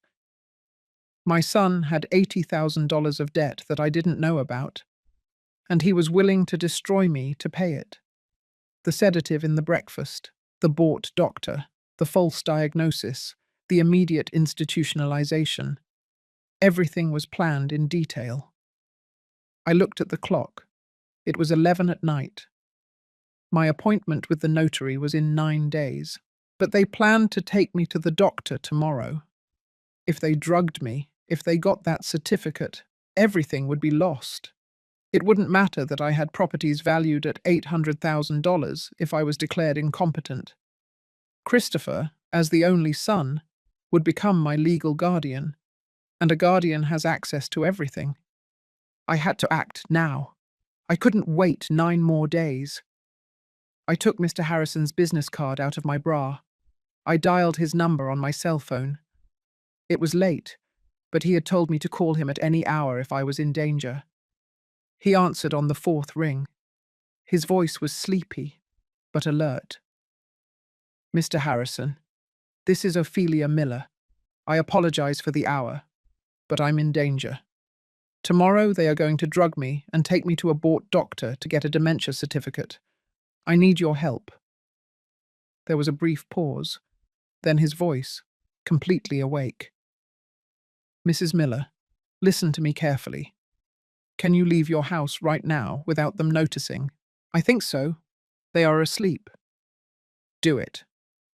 My son had $80,000 of debt that I didn't know about, and he was willing to destroy me to pay it. The sedative in the breakfast, the bought doctor, the false diagnosis, the immediate institutionalization. Everything was planned in detail. I looked at the clock. It was 11 at night. My appointment with the notary was in 9 days, but they planned to take me to the doctor tomorrow. If they drugged me, if they got that certificate, everything would be lost. It wouldn't matter that I had properties valued at $800,000 if I was declared incompetent. Christopher, as the only son, would become my legal guardian, and a guardian has access to everything. I had to act now. I couldn't wait 9 more days. I took Mr. Harrison's business card out of my bra. I dialed his number on my cell phone. It was late, but he had told me to call him at any hour if I was in danger. He answered on the 4th ring. His voice was sleepy, but alert. Mr. Harrison, this is Ophelia Miller. I apologize for the hour, but I'm in danger. Tomorrow they are going to drug me and take me to a bought doctor to get a dementia certificate. I need your help. There was a brief pause, then his voice, completely awake. Mrs. Miller, listen to me carefully. Can you leave your house right now without them noticing? I think so. They are asleep. Do it.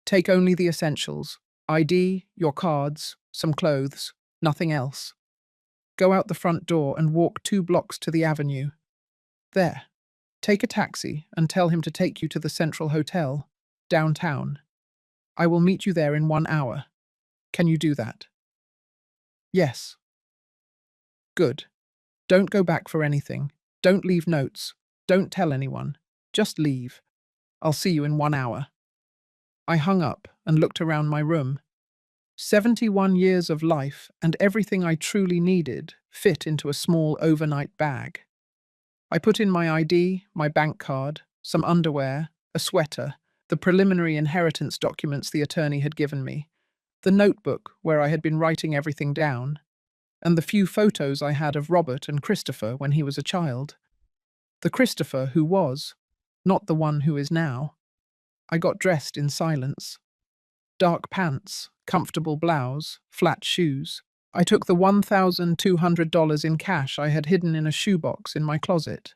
Take only the essentials. ID, your cards, some clothes, nothing else. Go out the front door and walk 2 blocks to the avenue. There. Take a taxi and tell him to take you to the Central Hotel, downtown. I will meet you there in 1 hour. Can you do that? Yes. Good. Don't go back for anything. Don't leave notes. Don't tell anyone. Just leave. I'll see you in 1 hour. I hung up and looked around my room. 71 years of life and everything I truly needed fit into a small overnight bag. I put in my ID, my bank card, some underwear, a sweater, the preliminary inheritance documents the attorney had given me, the notebook where I had been writing everything down, and the few photos I had of Robert and Christopher when he was a child. The Christopher who was, not the one who is now. I got dressed in silence. Dark pants, comfortable blouse, flat shoes. I took the $1,200 in cash I had hidden in a shoebox in my closet.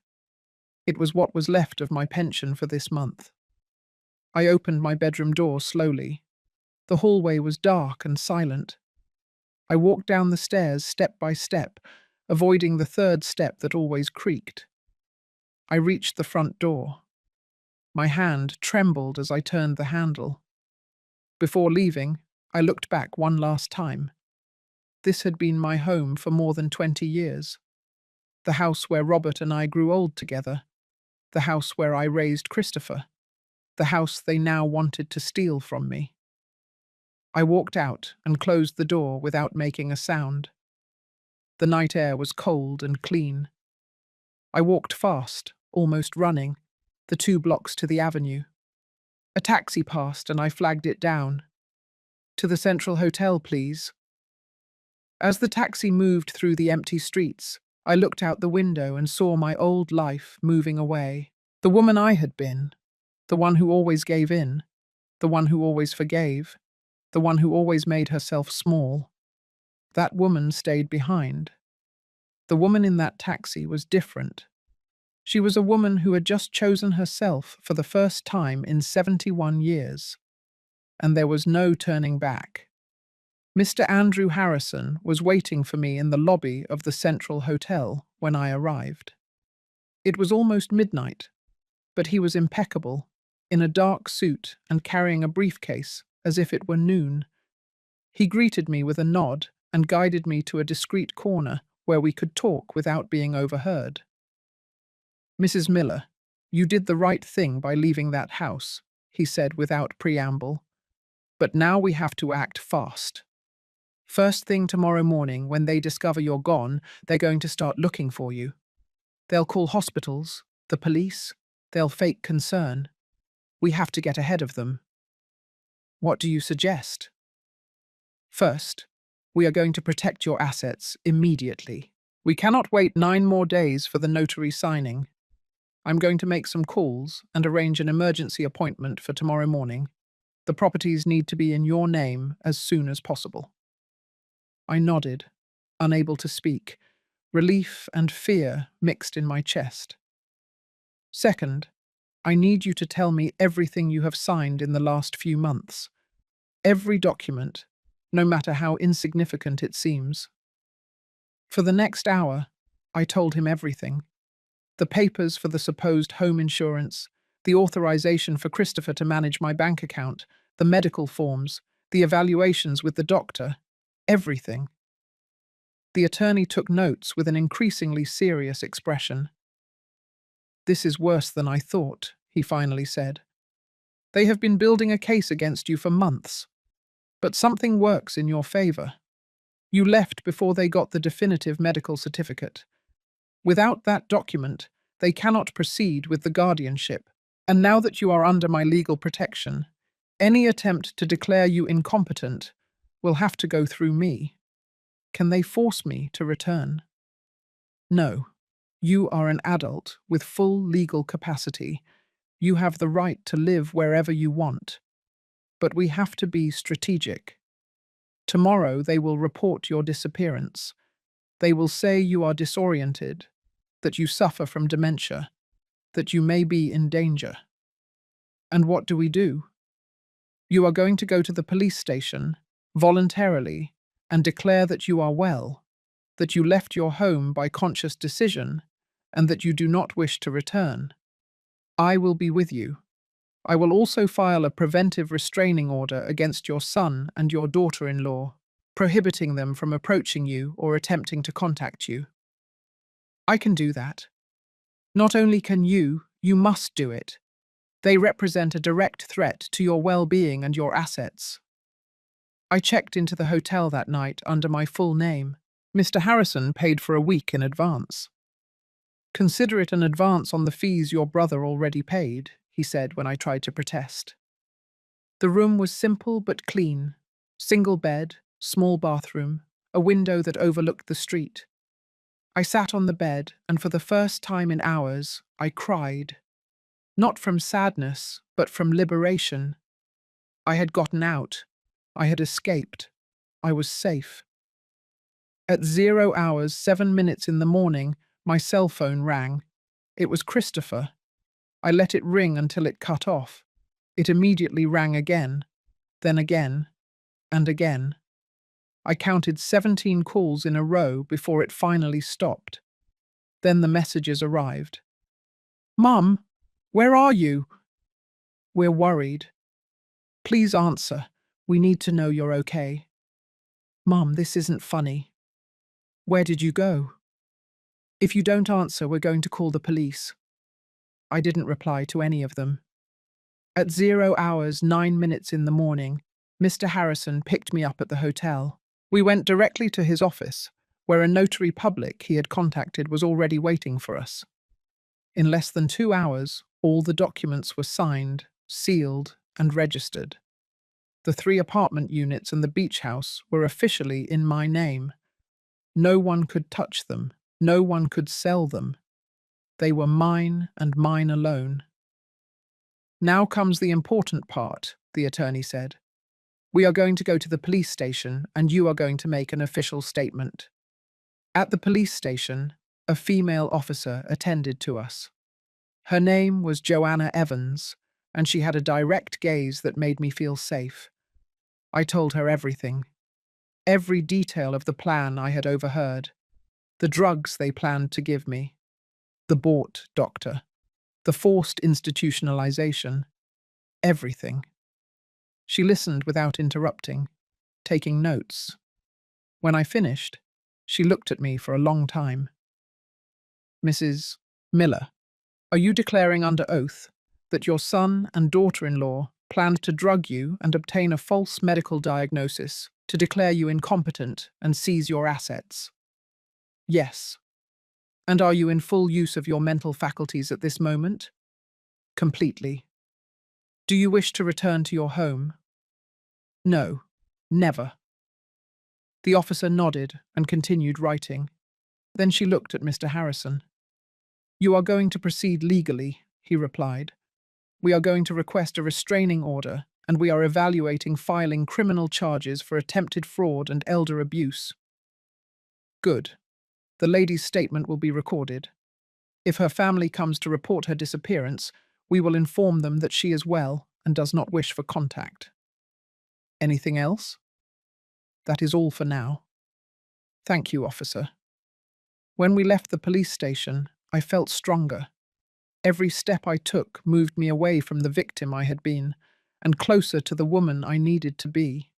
It was what was left of my pension for this month. I opened my bedroom door slowly. The hallway was dark and silent. I walked down the stairs step by step, avoiding the 3rd step that always creaked. I reached the front door. My hand trembled as I turned the handle. Before leaving, I looked back one last time. This had been my home for more than 20 years. The house where Robert and I grew old together. The house where I raised Christopher. The house they now wanted to steal from me. I walked out and closed the door without making a sound. The night air was cold and clean. I walked fast, almost running, the 2 blocks to the avenue. A taxi passed and I flagged it down. "To the Central Hotel, please." As the taxi moved through the empty streets, I looked out the window and saw my old life moving away. The woman I had been, the one who always gave in, the one who always forgave, the one who always made herself small. That woman stayed behind. The woman in that taxi was different. She was a woman who had just chosen herself for the first time in 71 years. And there was no turning back. Mr. Andrew Harrison was waiting for me in the lobby of the Central Hotel when I arrived. It was almost midnight, but he was impeccable, in a dark suit and carrying a briefcase as if it were noon. He greeted me with a nod and guided me to a discreet corner where we could talk without being overheard. "Mrs. Miller, you did the right thing by leaving that house," he said without preamble. "But now we have to act fast. First thing tomorrow morning, when they discover you're gone, they're going to start looking for you. They'll call hospitals, the police, they'll fake concern. We have to get ahead of them." "What do you suggest?" "First, we are going to protect your assets immediately. We cannot wait 9 more days for the notary signing. I'm going to make some calls and arrange an emergency appointment for tomorrow morning. The properties need to be in your name as soon as possible." I nodded, unable to speak, relief and fear mixed in my chest. "Second, I need you to tell me everything you have signed in the last few months. Every document, no matter how insignificant it seems." For the next hour, I told him everything. The papers for the supposed home insurance, the authorization for Christopher to manage my bank account, the medical forms, the evaluations with the doctor, everything. The attorney took notes with an increasingly serious expression. "This is worse than I thought," he finally said. "They have been building a case against you for months. But something works in your favor. You left before they got the definitive medical certificate. Without that document, they cannot proceed with the guardianship. And now that you are under my legal protection, any attempt to declare you incompetent will have to go through me. Can they force me to return?" "No. You are an adult with full legal capacity. You have the right to live wherever you want. But we have to be strategic. Tomorrow they will report your disappearance. They will say you are disoriented, that you suffer from dementia, that you may be in danger. And what do we do? You are going to go to the police station, voluntarily, and declare that you are well, that you left your home by conscious decision, and that you do not wish to return. I will be with you. I will also file a preventive restraining order against your son and your daughter-in-law, prohibiting them from approaching you or attempting to contact you." "I can do that." "Not only can you must do it. They represent a direct threat to your well-being and your assets." I checked into the hotel that night under my full name. Mr. Harrison paid for a week in advance. "Consider it an advance on the fees your brother already paid," he said when I tried to protest. The room was simple but clean. Single bed, small bathroom, a window that overlooked the street. I sat on the bed, and for the first time in hours, I cried. Not from sadness, but from liberation. I had gotten out. I had escaped. I was safe. At 0 hours, 7 minutes in the morning, my cell phone rang. It was Christopher. I let it ring until it cut off. It immediately rang again, then again, and again. I counted 17 calls in a row before it finally stopped. Then the messages arrived. "Mum, where are you?" "We're worried." "Please answer. We need to know you're okay." Mom, this isn't funny. Where did you go? If you don't answer, we're going to call the police. I didn't reply to any of them. At 0 hours, 9 minutes in the morning, Mr. Harrison picked me up at the hotel. We went directly to his office, where a notary public he had contacted was already waiting for us. In less than 2 hours, all the documents were signed, sealed, and registered. The 3 apartment units and the beach house were officially in my name. No one could touch them. No one could sell them. They were mine and mine alone. Now comes the important part, the attorney said. We are going to go to the police station and you are going to make an official statement. At the police station, a female officer attended to us. Her name was Joanna Evans, and she had a direct gaze that made me feel safe. I told her everything. Every detail of the plan I had overheard. The drugs they planned to give me. The bought doctor. The forced institutionalization. Everything. She listened without interrupting, taking notes. When I finished, she looked at me for a long time. Mrs. Miller, are you declaring under oath that your son and daughter-in-law planned to drug you and obtain a false medical diagnosis to declare you incompetent and seize your assets? Yes. And are you in full use of your mental faculties at this moment? Completely. Do you wish to return to your home? No, never. The officer nodded and continued writing. Then she looked at Mr. Harrison. You are going to proceed legally, he replied. We are going to request a restraining order, and we are evaluating filing criminal charges for attempted fraud and elder abuse. Good. The lady's statement will be recorded. If her family comes to report her disappearance, we will inform them that she is well and does not wish for contact. Anything else? That is all for now. Thank you, officer. When we left the police station, I felt stronger. Every step I took moved me away from the victim I had been, and closer to the woman I needed to be.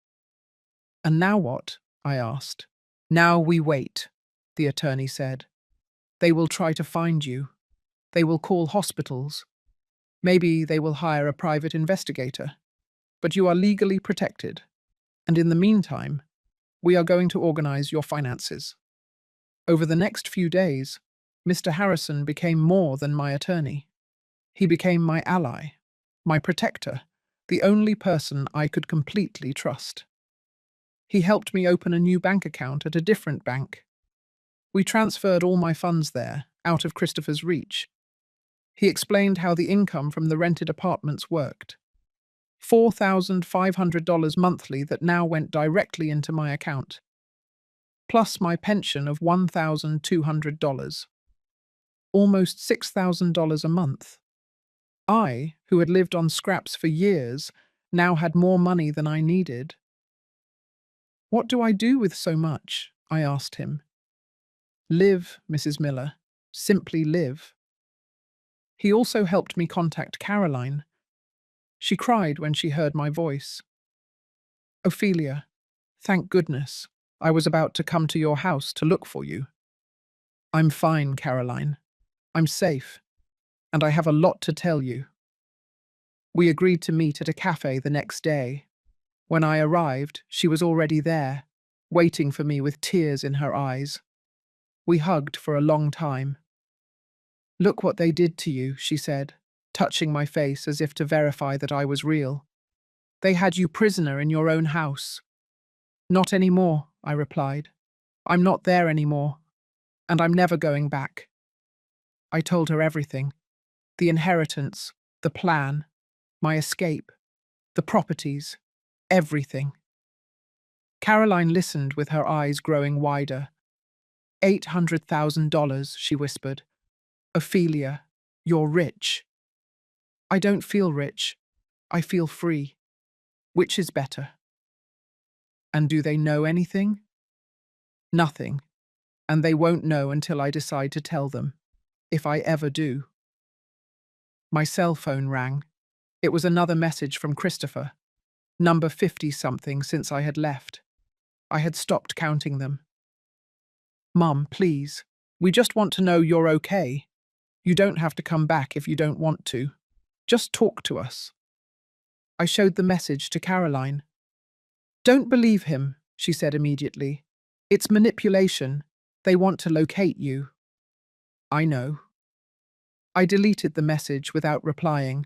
And now what? I asked. Now we wait, the attorney said. They will try to find you. They will call hospitals. Maybe they will hire a private investigator. But you are legally protected. And in the meantime, we are going to organize your finances. Over the next few days, Mr. Harrison became more than my attorney. He became my ally, my protector, the only person I could completely trust. He helped me open a new bank account at a different bank. We transferred all my funds there, out of Christopher's reach. He explained how the income from the rented apartments worked. $4,500 monthly that now went directly into my account, plus my pension of $1,200. Almost $6,000 a month. I, who had lived on scraps for years, now had more money than I needed. What do I do with so much? I asked him. Live, Mrs. Miller. Simply live. He also helped me contact Caroline. She cried when she heard my voice. Ophelia, thank goodness. I was about to come to your house to look for you. I'm fine, Caroline. I'm safe, and I have a lot to tell you. We agreed to meet at a cafe the next day. When I arrived, she was already there, waiting for me with tears in her eyes. We hugged for a long time. Look what they did to you, she said, touching my face as if to verify that I was real. They had you prisoner in your own house. Not anymore, I replied. I'm not there anymore, and I'm never going back. I told her everything. The inheritance, the plan, my escape, the properties, everything. Caroline listened with her eyes growing wider. $800,000, she whispered. Ophelia, you're rich. I don't feel rich. I feel free. Which is better? And do they know anything? Nothing. And they won't know until I decide to tell them, if I ever do. My cell phone rang. It was another message from Christopher, number 50-something since I had left. I had stopped counting them. Mum, please. We just want to know you're okay. You don't have to come back if you don't want to. Just talk to us. I showed the message to Caroline. Don't believe him, she said immediately. It's manipulation. They want to locate you. I know. I deleted the message without replying.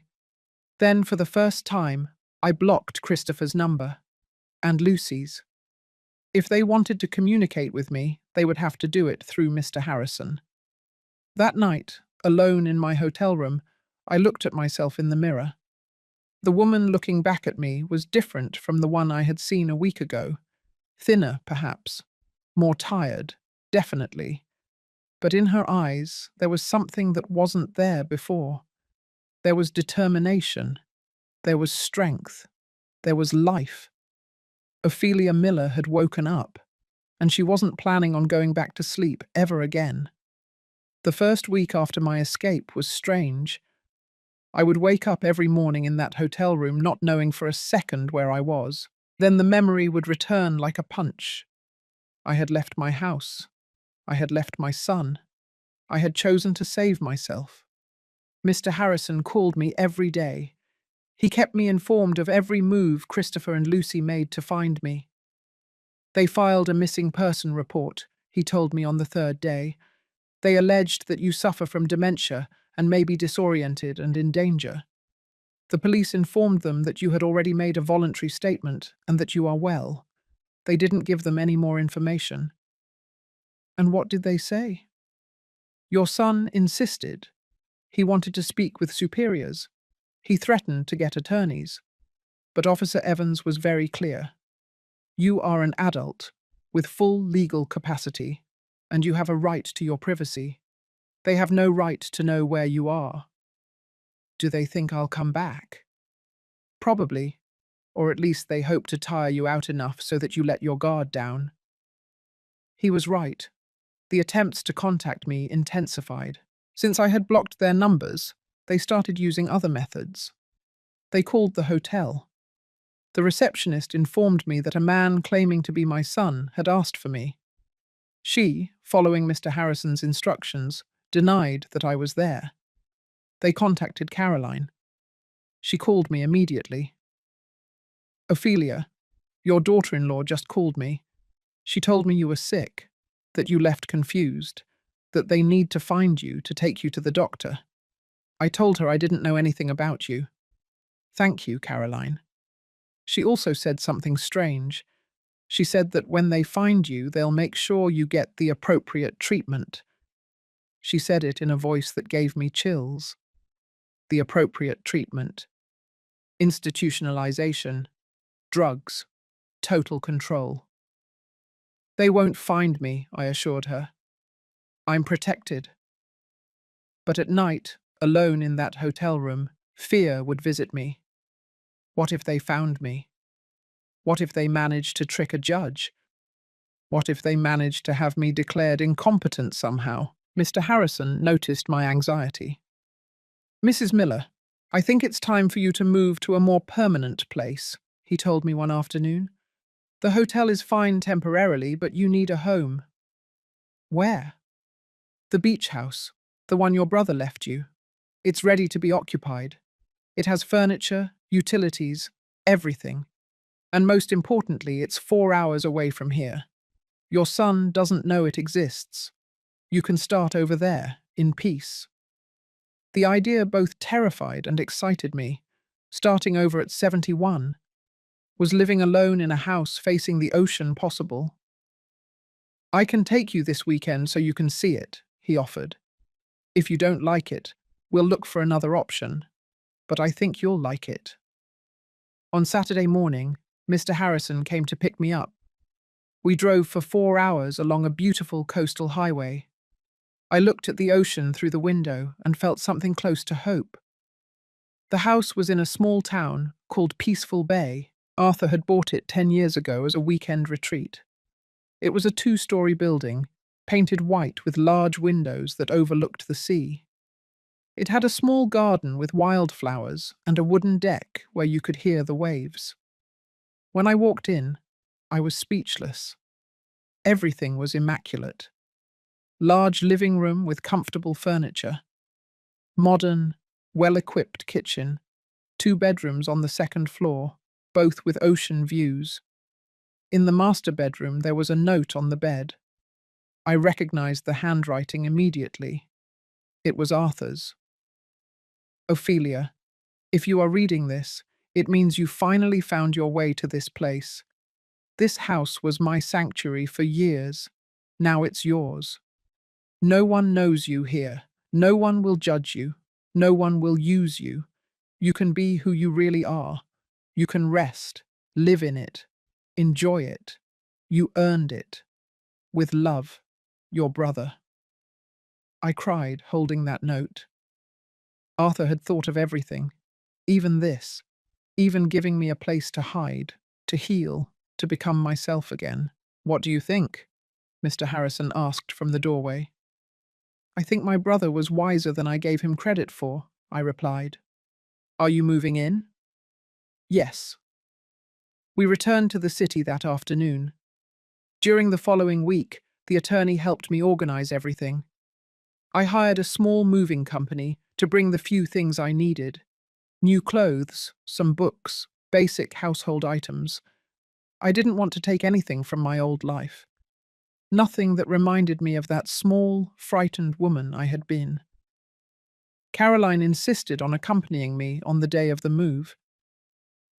Then, for the first time, I blocked Christopher's number and Lucy's. If they wanted to communicate with me, they would have to do it through Mr. Harrison. That night, alone in my hotel room, I looked at myself in the mirror. The woman looking back at me was different from the one I had seen a week ago. Thinner, perhaps. More tired, definitely. But in her eyes, there was something that wasn't there before. There was determination. There was strength. There was life. Ophelia Miller had woken up, and she wasn't planning on going back to sleep ever again. The first week after my escape was strange. I would wake up every morning in that hotel room not knowing for a second where I was. Then the memory would return like a punch. I had left my house. I had left my son. I had chosen to save myself. Mr. Harrison called me every day. He kept me informed of every move Christopher and Lucy made to find me. They filed a missing person report, he told me on the third day. They alleged that you suffer from dementia and may be disoriented and in danger. The police informed them that you had already made a voluntary statement and that you are well. They didn't give them any more information. And what did they say? Your son insisted. He wanted to speak with superiors. He threatened to get attorneys. But Officer Evans was very clear. You are an adult with full legal capacity, and you have a right to your privacy. They have no right to know where you are. Do they think I'll come back? Probably, or at least they hope to tire you out enough so that you let your guard down. He was right. The attempts to contact me intensified. Since I had blocked their numbers, they started using other methods. They called the hotel. The receptionist informed me that a man claiming to be my son had asked for me. She, following Mr. Harrison's instructions, denied that I was there. They contacted Caroline. She called me immediately. Ophelia, your daughter-in-law just called me. She told me you were sick, that you left confused, that they need to find you to take you to the doctor. I told her I didn't know anything about you. Thank you, Caroline. She also said something strange. She said that when they find you, they'll make sure you get the appropriate treatment. She said it in a voice that gave me chills. The appropriate treatment. Institutionalization. Drugs. Total control. They won't find me, I assured her. I'm protected. But at night, alone in that hotel room, fear would visit me. What if they found me? What if they managed to trick a judge? What if they managed to have me declared incompetent somehow? Mr. Harrison noticed my anxiety. Mrs. Miller, I think it's time for you to move to a more permanent place, he told me one afternoon. The hotel is fine temporarily, but you need a home. Where? The beach house, the one your brother left you. It's ready to be occupied. It has furniture, utilities, everything. And most importantly, it's 4 hours away from here. Your son doesn't know it exists. You can start over there, in peace. The idea both terrified and excited me. Starting over at 71. Was living alone in a house facing the ocean possible? I can take you this weekend so you can see it, he offered. If you don't like it, we'll look for another option. But I think you'll like it. On Saturday morning, Mr. Harrison came to pick me up. We drove for 4 hours along a beautiful coastal highway. I looked at the ocean through the window and felt something close to hope. The house was in a small town called Peaceful Bay. Arthur had bought it 10 years ago as a weekend retreat. It was a 2-story building, painted white with large windows that overlooked the sea. It had a small garden with wildflowers and a wooden deck where you could hear the waves. When I walked in, I was speechless. Everything was immaculate. Large living room with comfortable furniture. Modern, well-equipped kitchen. 2 bedrooms on the second floor, both with ocean views. In the master bedroom there was a note on the bed. I recognized the handwriting immediately. It was Arthur's. Ophelia, if you are reading this, it means you finally found your way to this place. This house was my sanctuary for years. Now it's yours. No one knows you here. No one will judge you. No one will use you. You can be who you really are. You can rest, live in it, enjoy it. You earned it. With love, your brother. I cried, holding that note. Arthur had thought of everything, even this, even giving me a place to hide, to heal, to become myself again. What do you think? Mr. Harrison asked from the doorway. I think my brother was wiser than I gave him credit for, I replied. Are you moving in? Yes. We returned to the city that afternoon. During the following week, the attorney helped me organize everything. I hired a small moving company to bring the few things I needed. New clothes, some books, basic household items. I didn't want to take anything from my old life. Nothing that reminded me of that small, frightened woman I had been. Caroline insisted on accompanying me on the day of the move.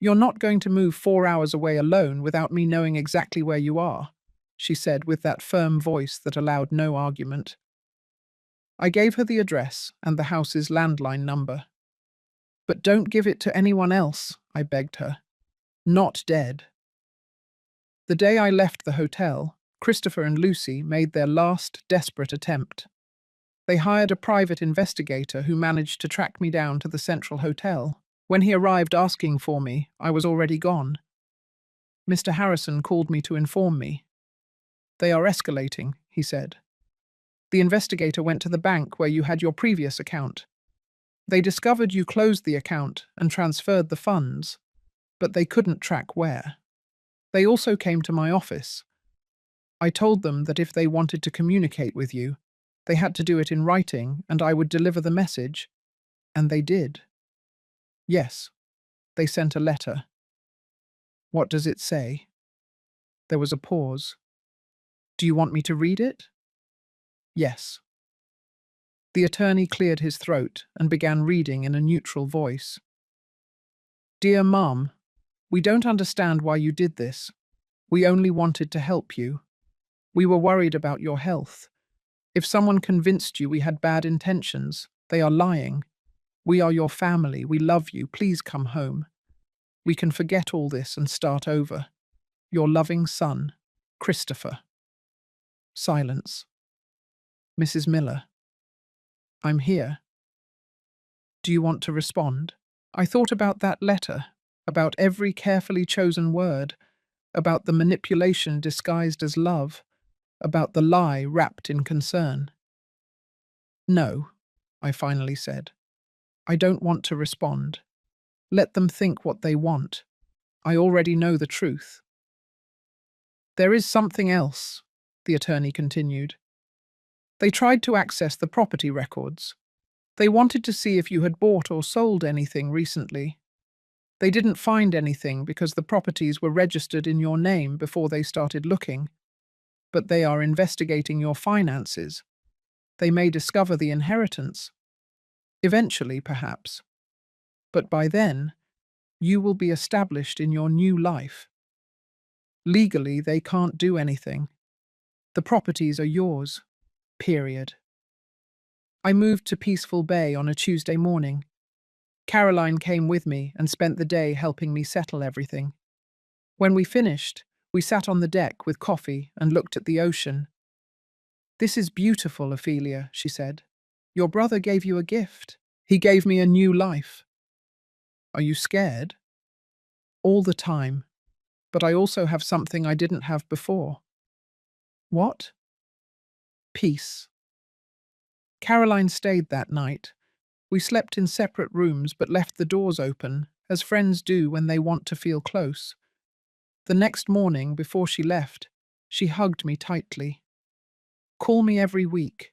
You're not going to move 4 hours away alone without me knowing exactly where you are, she said with that firm voice that allowed no argument. I gave her the address and the house's landline number. But don't give it to anyone else, I begged her. Not dead. The day I left the hotel, Christopher and Lucy made their last desperate attempt. They hired a private investigator who managed to track me down to the Central Hotel. When he arrived asking for me, I was already gone. Mr. Harrison called me to inform me. They are escalating, he said. The investigator went to the bank where you had your previous account. They discovered you closed the account and transferred the funds, but they couldn't track where. They also came to my office. I told them that if they wanted to communicate with you, they had to do it in writing and I would deliver the message, and they did. Yes, they sent a letter. What does it say? There was a pause. Do you want me to read it? Yes. The attorney cleared his throat and began reading in a neutral voice. Dear Mum, we don't understand why you did this. We only wanted to help you. We were worried about your health. If someone convinced you we had bad intentions, they are lying. We are your family. We love you. Please come home. We can forget all this and start over. Your loving son, Christopher. Silence. Mrs. Miller. I'm here. Do you want to respond? I thought about that letter, about every carefully chosen word, about the manipulation disguised as love, about the lie wrapped in concern. No, I finally said. I don't want to respond. Let them think what they want. I already know the truth. There is something else, the attorney continued. They tried to access the property records. They wanted to see if you had bought or sold anything recently. They didn't find anything because the properties were registered in your name before they started looking. But they are investigating your finances. They may discover the inheritance. Eventually, perhaps. But by then, you will be established in your new life. Legally, they can't do anything. The properties are yours. Period. I moved to Peaceful Bay on a Tuesday morning. Caroline came with me and spent the day helping me settle everything. When we finished, we sat on the deck with coffee and looked at the ocean. This is beautiful, Ophelia, she said. Your brother gave you a gift. He gave me a new life. Are you scared? All the time. But I also have something I didn't have before. What? Peace. Caroline stayed that night. We slept in separate rooms but left the doors open, as friends do when they want to feel close. The next morning, before she left, she hugged me tightly. "Call me every week.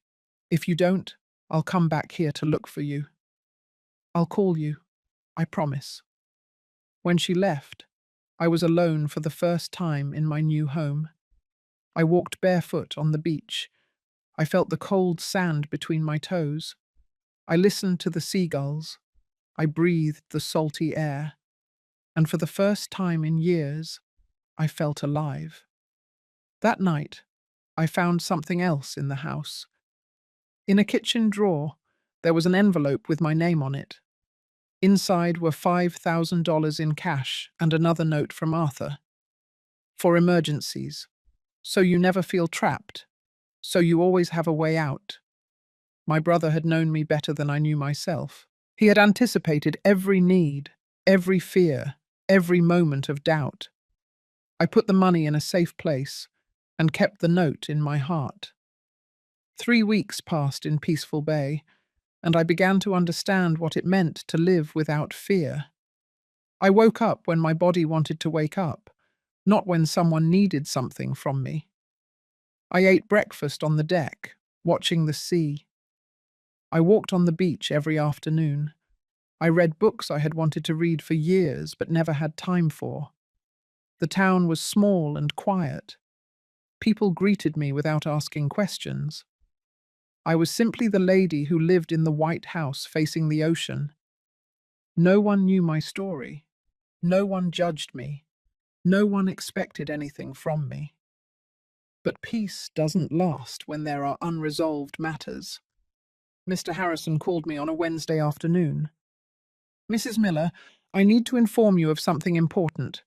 If you don't, I'll come back here to look for you. I'll call you, I promise." When she left, I was alone for the first time in my new home. I walked barefoot on the beach. I felt the cold sand between my toes. I listened to the seagulls. I breathed the salty air. And for the first time in years, I felt alive. That night, I found something else in the house. In a kitchen drawer, there was an envelope with my name on it. Inside were $5,000 in cash and another note from Arthur. "For emergencies. So you never feel trapped. So you always have a way out." My brother had known me better than I knew myself. He had anticipated every need, every fear, every moment of doubt. I put the money in a safe place and kept the note in my heart. 3 weeks passed in Peaceful Bay, and I began to understand what it meant to live without fear. I woke up when my body wanted to wake up, not when someone needed something from me. I ate breakfast on the deck, watching the sea. I walked on the beach every afternoon. I read books I had wanted to read for years but never had time for. The town was small and quiet. People greeted me without asking questions. I was simply the lady who lived in the white house facing the ocean. No one knew my story. No one judged me. No one expected anything from me. But peace doesn't last when there are unresolved matters. Mr. Harrison called me on a Wednesday afternoon. "Mrs. Miller, I need to inform you of something important.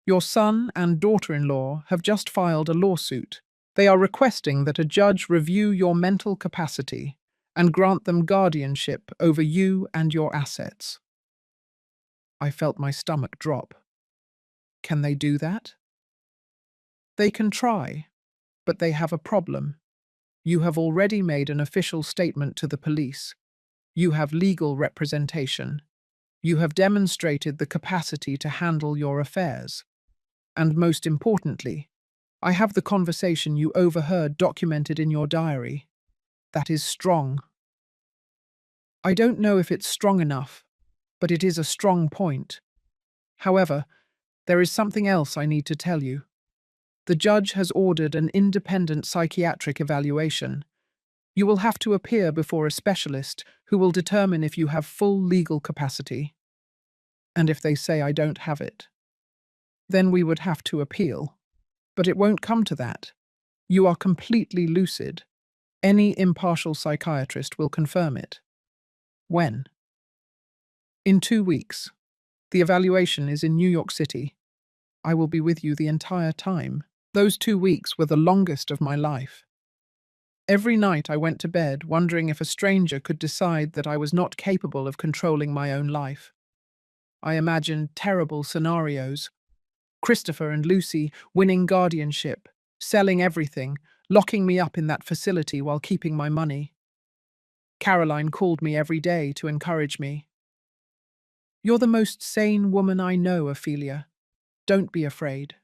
Your son and daughter-in-law have just filed a lawsuit. They are requesting that a judge review your mental capacity and grant them guardianship over you and your assets." I felt my stomach drop. Can they do that? They can try, but they have a problem. You have already made an official statement to the police. You have legal representation. You have demonstrated the capacity to handle your affairs. And most importantly, I have the conversation you overheard documented in your diary. That is strong. I don't know if it's strong enough, but it is a strong point. However, there is something else I need to tell you. The judge has ordered an independent psychiatric evaluation. You will have to appear before a specialist who will determine if you have full legal capacity. And if they say I don't have it, then we would have to appeal. But it won't come to that. You are completely lucid. Any impartial psychiatrist will confirm it. When? In 2 weeks. The evaluation is in New York City. I will be with you the entire time. Those 2 weeks were the longest of my life. Every night I went to bed wondering if a stranger could decide that I was not capable of controlling my own life. I imagined terrible scenarios. Christopher and Lucy winning guardianship, selling everything, locking me up in that facility while keeping my money. Caroline called me every day to encourage me. "You're the most sane woman I know, Ophelia. Don't be afraid."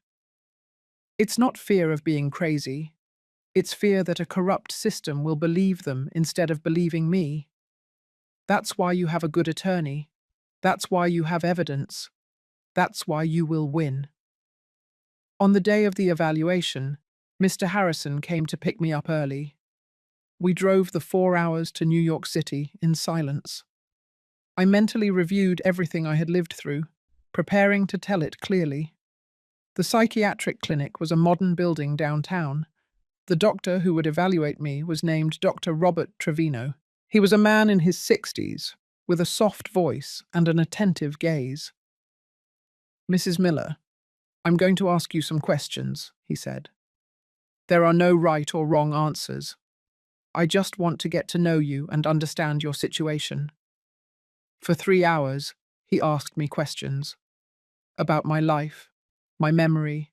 It's not fear of being crazy. It's fear that a corrupt system will believe them instead of believing me. That's why you have a good attorney. That's why you have evidence. That's why you will win. On the day of the evaluation, Mr. Harrison came to pick me up early. We drove the 4 hours to New York City in silence. I mentally reviewed everything I had lived through, preparing to tell it clearly. The psychiatric clinic was a modern building downtown. The doctor who would evaluate me was named Dr. Robert Trevino. He was a man in his 60s, with a soft voice and an attentive gaze. "Mrs. Miller, I'm going to ask you some questions," he said. "There are no right or wrong answers. I just want to get to know you and understand your situation." For 3 hours, he asked me questions about my life, my memory,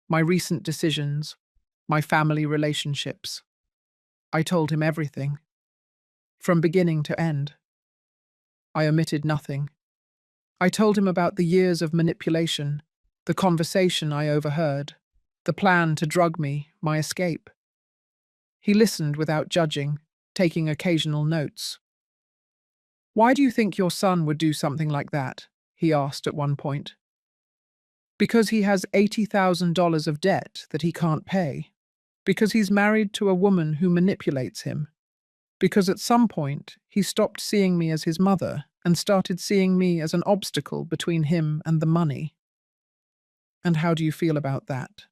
my recent decisions, my family relationships. I told him everything, from beginning to end. I omitted nothing. I told him about the years of manipulation, The conversation I overheard, the plan to drug me, my escape. He listened without judging, taking occasional notes. "Why do you think your son would do something like that?" he asked at one point. "Because he has $80,000 of debt that he can't pay. Because he's married to a woman who manipulates him. Because at some point he stopped seeing me as his mother and started seeing me as an obstacle between him and the money." "And how do you feel about that?"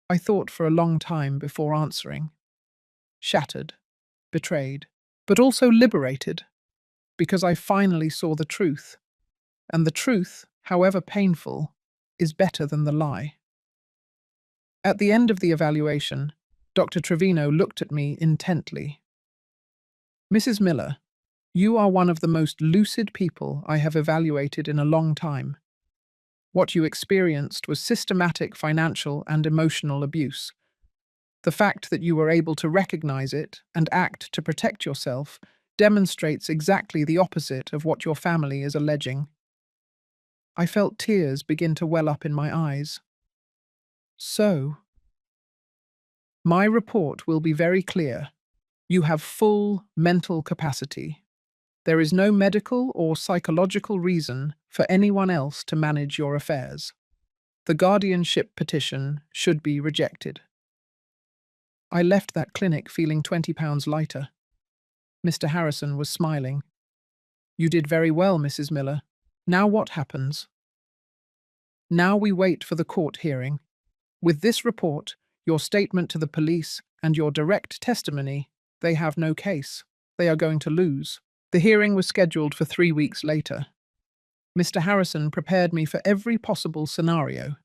I thought for a long time before answering. Shattered, betrayed, but also liberated, because I finally saw the truth. And the truth, however painful, is better than the lie. At the end of the evaluation, Dr. Trevino looked at me intently. "Mrs. Miller, you are one of the most lucid people I have evaluated in a long time. What you experienced was systematic financial and emotional abuse. The fact that you were able to recognize it and act to protect yourself demonstrates exactly the opposite of what your family is alleging." I felt tears begin to well up in my eyes. "So, my report will be very clear. You have full mental capacity. There is no medical or psychological reason for anyone else to manage your affairs. The guardianship petition should be rejected." I left that clinic feeling 20 pounds lighter. Mr. Harrison was smiling. "You did very well, Mrs. Miller. Now what happens?" "Now we wait for the court hearing. With this report, your statement to the police, and your direct testimony, they have no case. They are going to lose." The hearing was scheduled for 3 weeks later. Mr. Harrison prepared me for every possible scenario.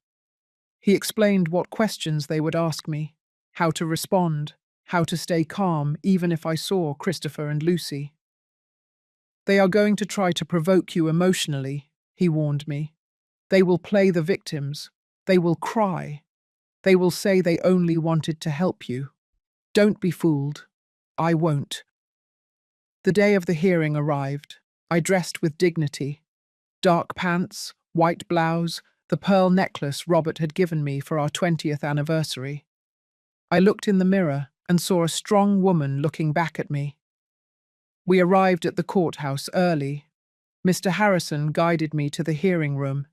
He explained what questions they would ask me, how to respond, how to stay calm even if I saw Christopher and Lucy. "They are going to try to provoke you emotionally," he warned me. "They will play the victims. They will cry. They will say they only wanted to help you. Don't be fooled. I won't." The day of the hearing arrived. I dressed with dignity. Dark pants, white blouse, the pearl necklace Robert had given me for our 20th anniversary. I looked in the mirror and saw a strong woman looking back at me. We arrived at the courthouse early. Mr. Harrison guided me to the hearing room.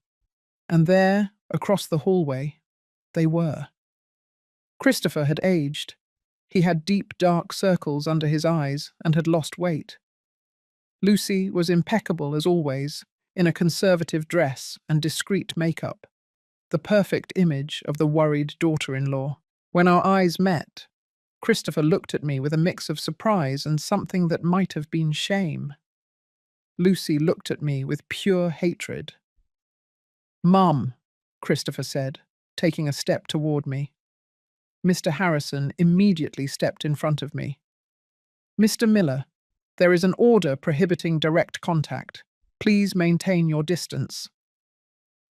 And there, across the hallway, they were. Christopher had aged. He had deep, dark circles under his eyes and had lost weight. Lucy was impeccable as always, in a conservative dress and discreet makeup, the perfect image of the worried daughter-in-law. When our eyes met, Christopher looked at me with a mix of surprise and something that might have been shame. Lucy looked at me with pure hatred. "Mum," Christopher said, taking a step toward me. Mr. Harrison immediately stepped in front of me. "Mr. Miller, there is an order prohibiting direct contact. Please maintain your distance."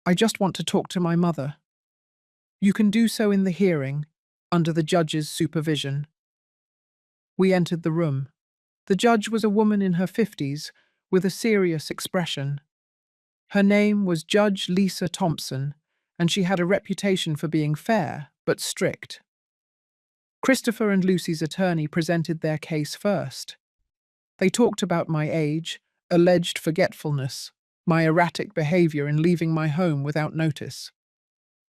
"I just want to talk to my mother." "You can do so in the hearing, under the judge's supervision." We entered the room. The judge was a woman in her 50s, with a serious expression. Her name was Judge Lisa Thompson, and she had a reputation for being fair, but strict. Christopher and Lucy's attorney presented their case first. They talked about my age, alleged forgetfulness, my erratic behavior in leaving my home without notice.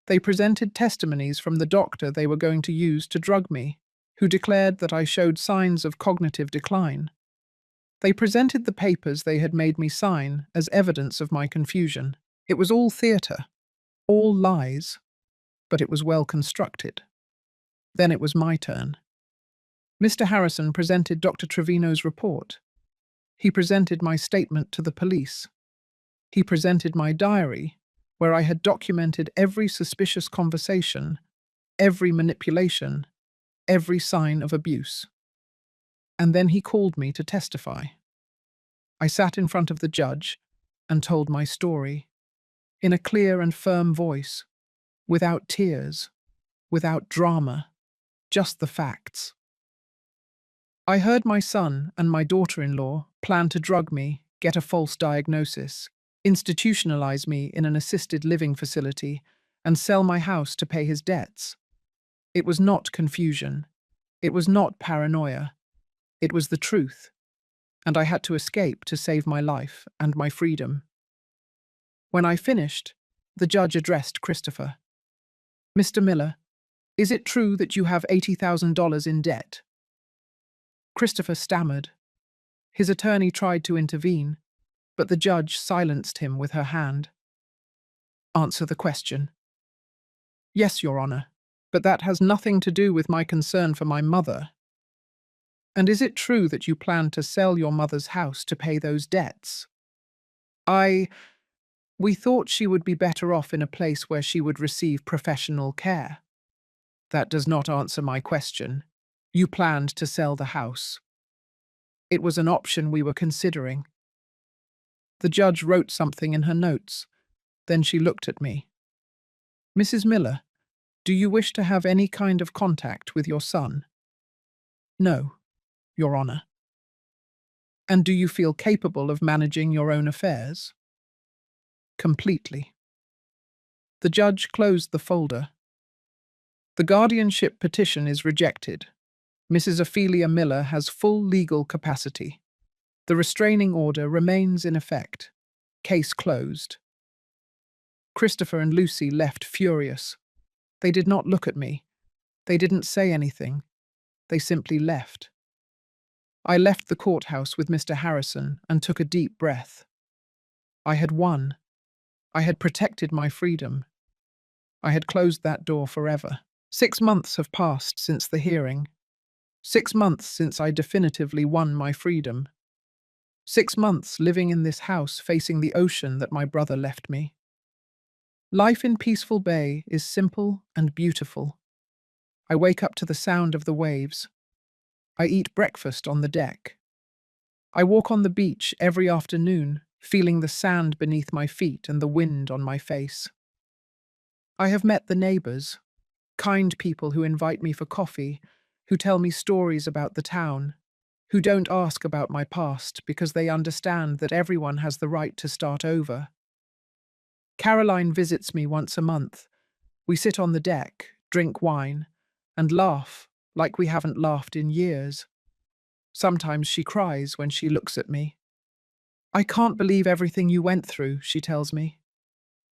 They presented testimonies from the doctor they were going to use to drug me, who declared that I showed signs of cognitive decline. They presented the papers they had made me sign as evidence of my confusion. It was all theatre, all lies, but it was well constructed. Then it was my turn. Mr. Harrison presented Dr. Trevino's report. He presented my statement to the police. He presented my diary, where I had documented every suspicious conversation, every manipulation, every sign of abuse. And then he called me to testify. I sat in front of the judge and told my story, in a clear and firm voice, without tears, without drama, just the facts. I heard my son and my daughter-in-law plan to drug me, get a false diagnosis, institutionalize me in an assisted living facility, and sell my house to pay his debts. It was not confusion. It was not paranoia. It was the truth, and I had to escape to save my life and my freedom. When I finished, the judge addressed Christopher. "Mr. Miller, is it true that you have $80,000 in debt?" Christopher stammered. His attorney tried to intervene, but the judge silenced him with her hand. "Answer the question." "Yes, Your Honor, but that has nothing to do with my concern for my mother." "And is it true that you plan to sell your mother's house to pay those debts?" We thought she would be better off in a place where she would receive professional care." "That does not answer my question. You planned to sell the house." "It was an option we were considering." The judge wrote something in her notes. Then she looked at me. "Mrs. Miller, do you wish to have any kind of contact with your son?" "No, Your Honor." "And do you feel capable of managing your own affairs?" "Completely." The judge closed the folder. "The guardianship petition is rejected. Mrs. Ophelia Miller has full legal capacity. The restraining order remains in effect. Case closed." Christopher and Lucy left furious. They did not look at me. They didn't say anything. They simply left. I left the courthouse with Mr. Harrison and took a deep breath. I had won. I had protected my freedom. I had closed that door forever. 6 months have passed since the hearing. 6 months since I definitively won my freedom. 6 months living in this house facing the ocean that my brother left me. Life in Peaceful Bay is simple and beautiful. I wake up to the sound of the waves. I eat breakfast on the deck. I walk on the beach every afternoon, feeling the sand beneath my feet and the wind on my face. I have met the neighbors, kind people who invite me for coffee, who tell me stories about the town, who don't ask about my past because they understand that everyone has the right to start over. Caroline visits me once a month. We sit on the deck, drink wine, and laugh like we haven't laughed in years. Sometimes she cries when she looks at me. "I can't believe everything you went through," she tells me.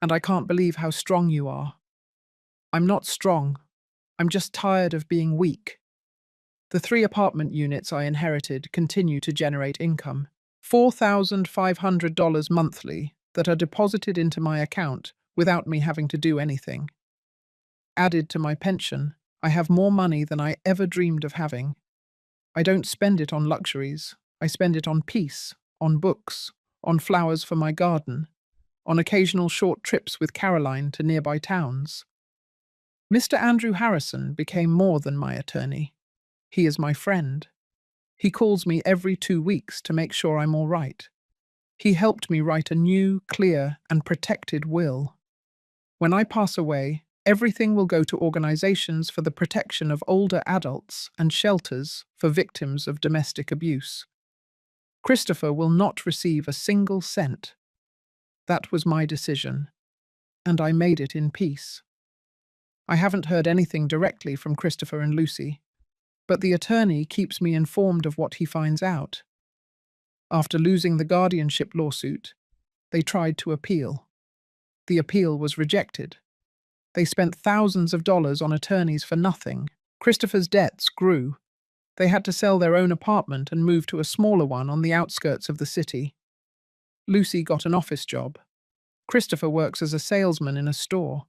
"And I can't believe how strong you are." I'm not strong. I'm just tired of being weak. The 3 apartment units I inherited continue to generate income. $4,500 monthly that are deposited into my account without me having to do anything. Added to my pension, I have more money than I ever dreamed of having. I don't spend it on luxuries. I spend it on peace, on books, on flowers for my garden, on occasional short trips with Caroline to nearby towns. Mr. Andrew Harrison became more than my attorney. He is my friend. He calls me every 2 weeks to make sure I'm all right. He helped me write a new, clear, and protected will. When I pass away, everything will go to organizations for the protection of older adults and shelters for victims of domestic abuse. Christopher will not receive a single cent. That was my decision, and I made it in peace. I haven't heard anything directly from Christopher and Lucy, but the attorney keeps me informed of what he finds out. After losing the guardianship lawsuit, they tried to appeal. The appeal was rejected. They spent thousands of dollars on attorneys for nothing. Christopher's debts grew. They had to sell their own apartment and move to a smaller one on the outskirts of the city. Lucy got an office job. Christopher works as a salesman in a store.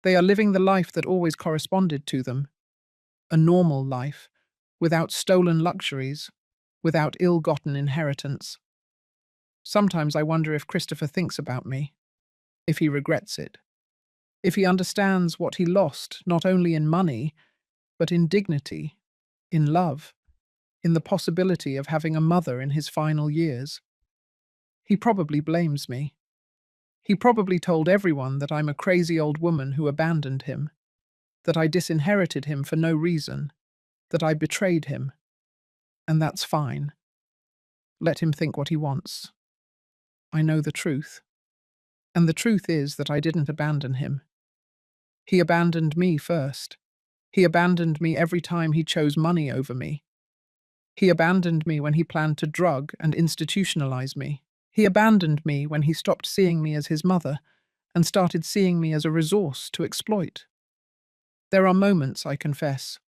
They are living the life that always corresponded to them. A normal life, without stolen luxuries, without ill-gotten inheritance. Sometimes I wonder if Christopher thinks about me, if he regrets it, if he understands what he lost not only in money, but in dignity, in love, in the possibility of having a mother in his final years. He probably blames me. He probably told everyone that I'm a crazy old woman who abandoned him, that I disinherited him for no reason, that I betrayed him. And that's fine. Let him think what he wants. I know the truth. And the truth is that I didn't abandon him. He abandoned me first. He abandoned me every time he chose money over me. He abandoned me when he planned to drug and institutionalize me. He abandoned me when he stopped seeing me as his mother and started seeing me as a resource to exploit. There are moments, I confess,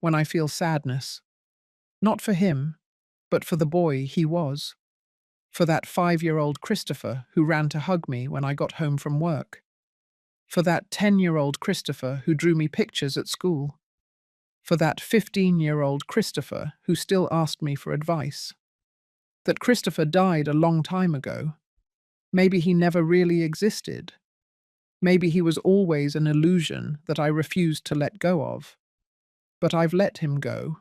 when I feel sadness. Not for him, but for the boy he was. For that 5-year-old Christopher who ran to hug me when I got home from work. For that 10-year-old Christopher who drew me pictures at school. For that 15-year-old Christopher who still asked me for advice. That Christopher died a long time ago. Maybe he never really existed. Maybe he was always an illusion that I refused to let go of. But I've let him go.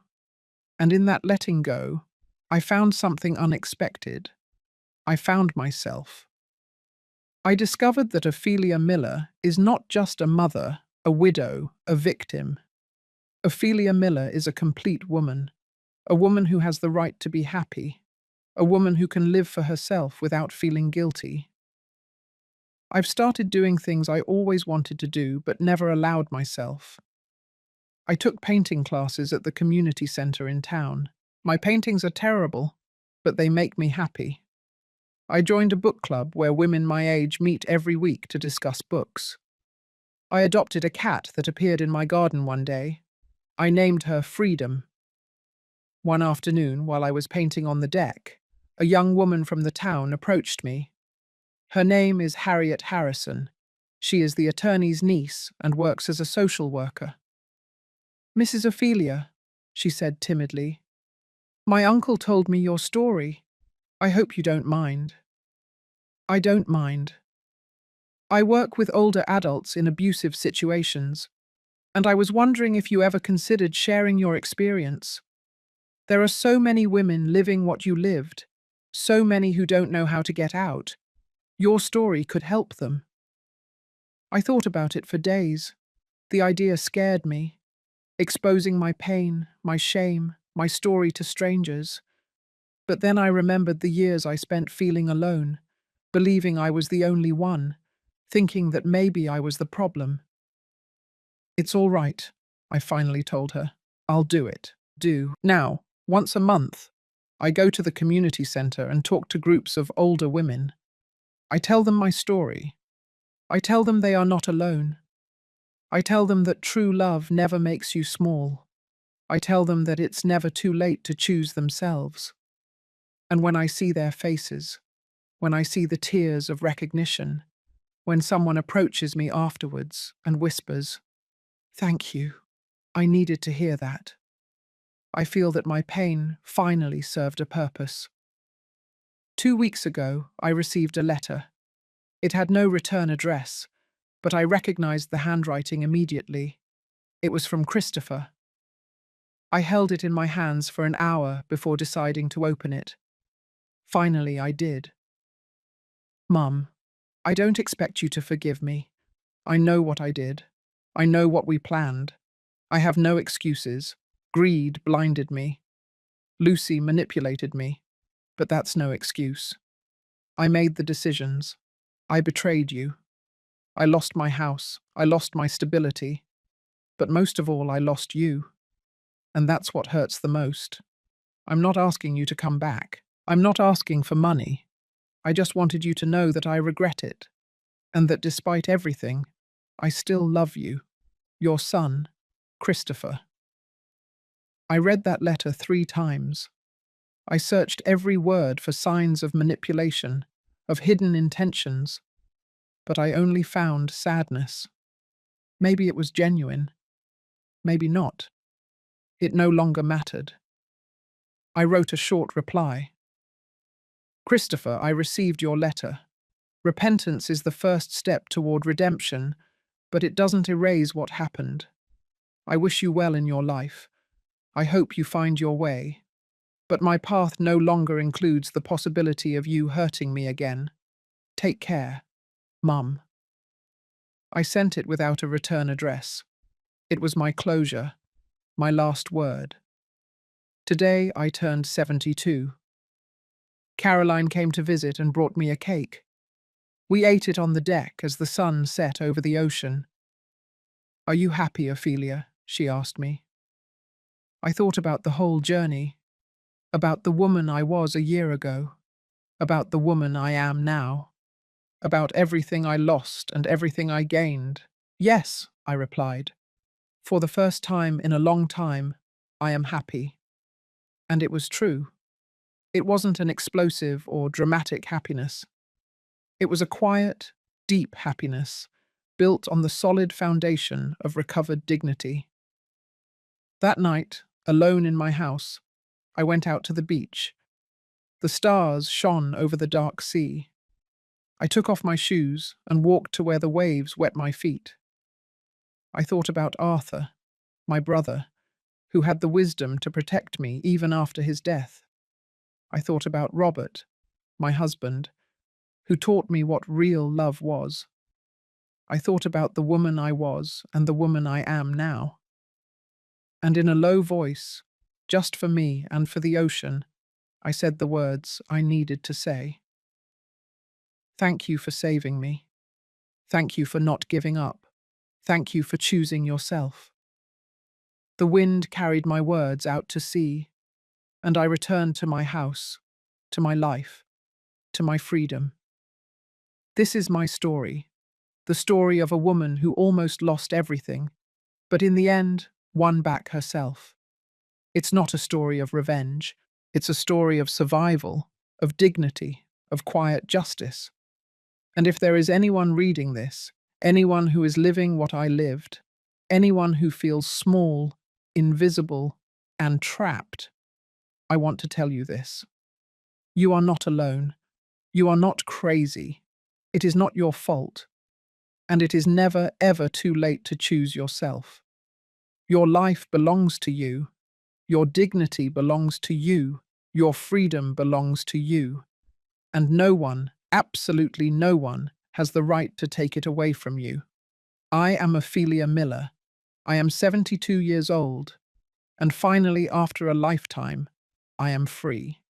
And in that letting go, I found something unexpected. I found myself. I discovered that Ophelia Miller is not just a mother, a widow, a victim. Ophelia Miller is a complete woman, a woman who has the right to be happy, a woman who can live for herself without feeling guilty. I've started doing things I always wanted to do but never allowed myself. I took painting classes at the community center in town. My paintings are terrible, but they make me happy. I joined a book club where women my age meet every week to discuss books. I adopted a cat that appeared in my garden one day. I named her Freedom. One afternoon, while I was painting on the deck, a young woman from the town approached me. Her name is Harriet Harrison. She is the attorney's niece and works as a social worker. "Mrs. Ophelia," she said timidly, "my uncle told me your story. I hope you don't mind." "I don't mind. I work with older adults in abusive situations, and I was wondering if you ever considered sharing your experience. There are so many women living what you lived, so many who don't know how to get out. Your story could help them." I thought about it for days. The idea scared me. Exposing my pain, my shame, my story to strangers. But then I remembered the years I spent feeling alone, believing I was the only one, thinking that maybe I was the problem. "It's all right," I finally told her. "I'll do it. Now, once a month, I go to the community center and talk to groups of older women. I tell them my story. I tell them they are not alone. I tell them that true love never makes you small. I tell them that it's never too late to choose themselves. And when I see their faces, when I see the tears of recognition, when someone approaches me afterwards and whispers, 'Thank you, I needed to hear that,' I feel that my pain finally served a purpose." 2 weeks ago, I received a letter. It had no return address, but I recognized the handwriting immediately. It was from Christopher. I held it in my hands for an hour before deciding to open it. Finally, I did. "Mum, I don't expect you to forgive me. I know what I did. I know what we planned. I have no excuses. Greed blinded me. Lucy manipulated me. But that's no excuse. I made the decisions. I betrayed you. I lost my house. I lost my stability. But most of all, I lost you. And that's what hurts the most. I'm not asking you to come back. I'm not asking for money. I just wanted you to know that I regret it, and that despite everything, I still love you. Your son, Christopher." I read that letter 3 times. I searched every word for signs of manipulation, of hidden intentions, but I only found sadness. Maybe it was genuine. Maybe not. It no longer mattered. I wrote a short reply. "Christopher, I received your letter. Repentance is the first step toward redemption, but it doesn't erase what happened. I wish you well in your life. I hope you find your way. But my path no longer includes the possibility of you hurting me again. Take care, Mum." I sent it without a return address. It was my closure, my last word. Today I turned 72. Caroline came to visit and brought me a cake. We ate it on the deck as the sun set over the ocean. "Are you happy, Ophelia?" she asked me. I thought about the whole journey, about the woman I was a year ago, about the woman I am now, about everything I lost and everything I gained. "Yes," I replied. "For the first time in a long time, I am happy." And it was true. It wasn't an explosive or dramatic happiness. It was a quiet, deep happiness, built on the solid foundation of recovered dignity. That night, alone in my house, I went out to the beach. The stars shone over the dark sea. I took off my shoes and walked to where the waves wet my feet. I thought about Arthur, my brother, who had the wisdom to protect me even after his death. I thought about Robert, my husband, who taught me what real love was. I thought about the woman I was and the woman I am now. And in a low voice, just for me and for the ocean, I said the words I needed to say. Thank you for saving me. Thank you for not giving up. Thank you for choosing yourself. The wind carried my words out to sea, and I returned to my house, to my life, to my freedom. This is my story, the story of a woman who almost lost everything, but in the end, won back herself. It's not a story of revenge. It's a story of survival, of dignity, of quiet justice. And if there is anyone reading this, anyone who is living what I lived, anyone who feels small, invisible, and trapped, I want to tell you this. You are not alone. You are not crazy. It is not your fault. And it is never, ever too late to choose yourself. Your life belongs to you. Your dignity belongs to you. Your freedom belongs to you. And no one, absolutely no one, has the right to take it away from you. I am Ophelia Miller. I am 72 years old. And finally, after a lifetime, I am free.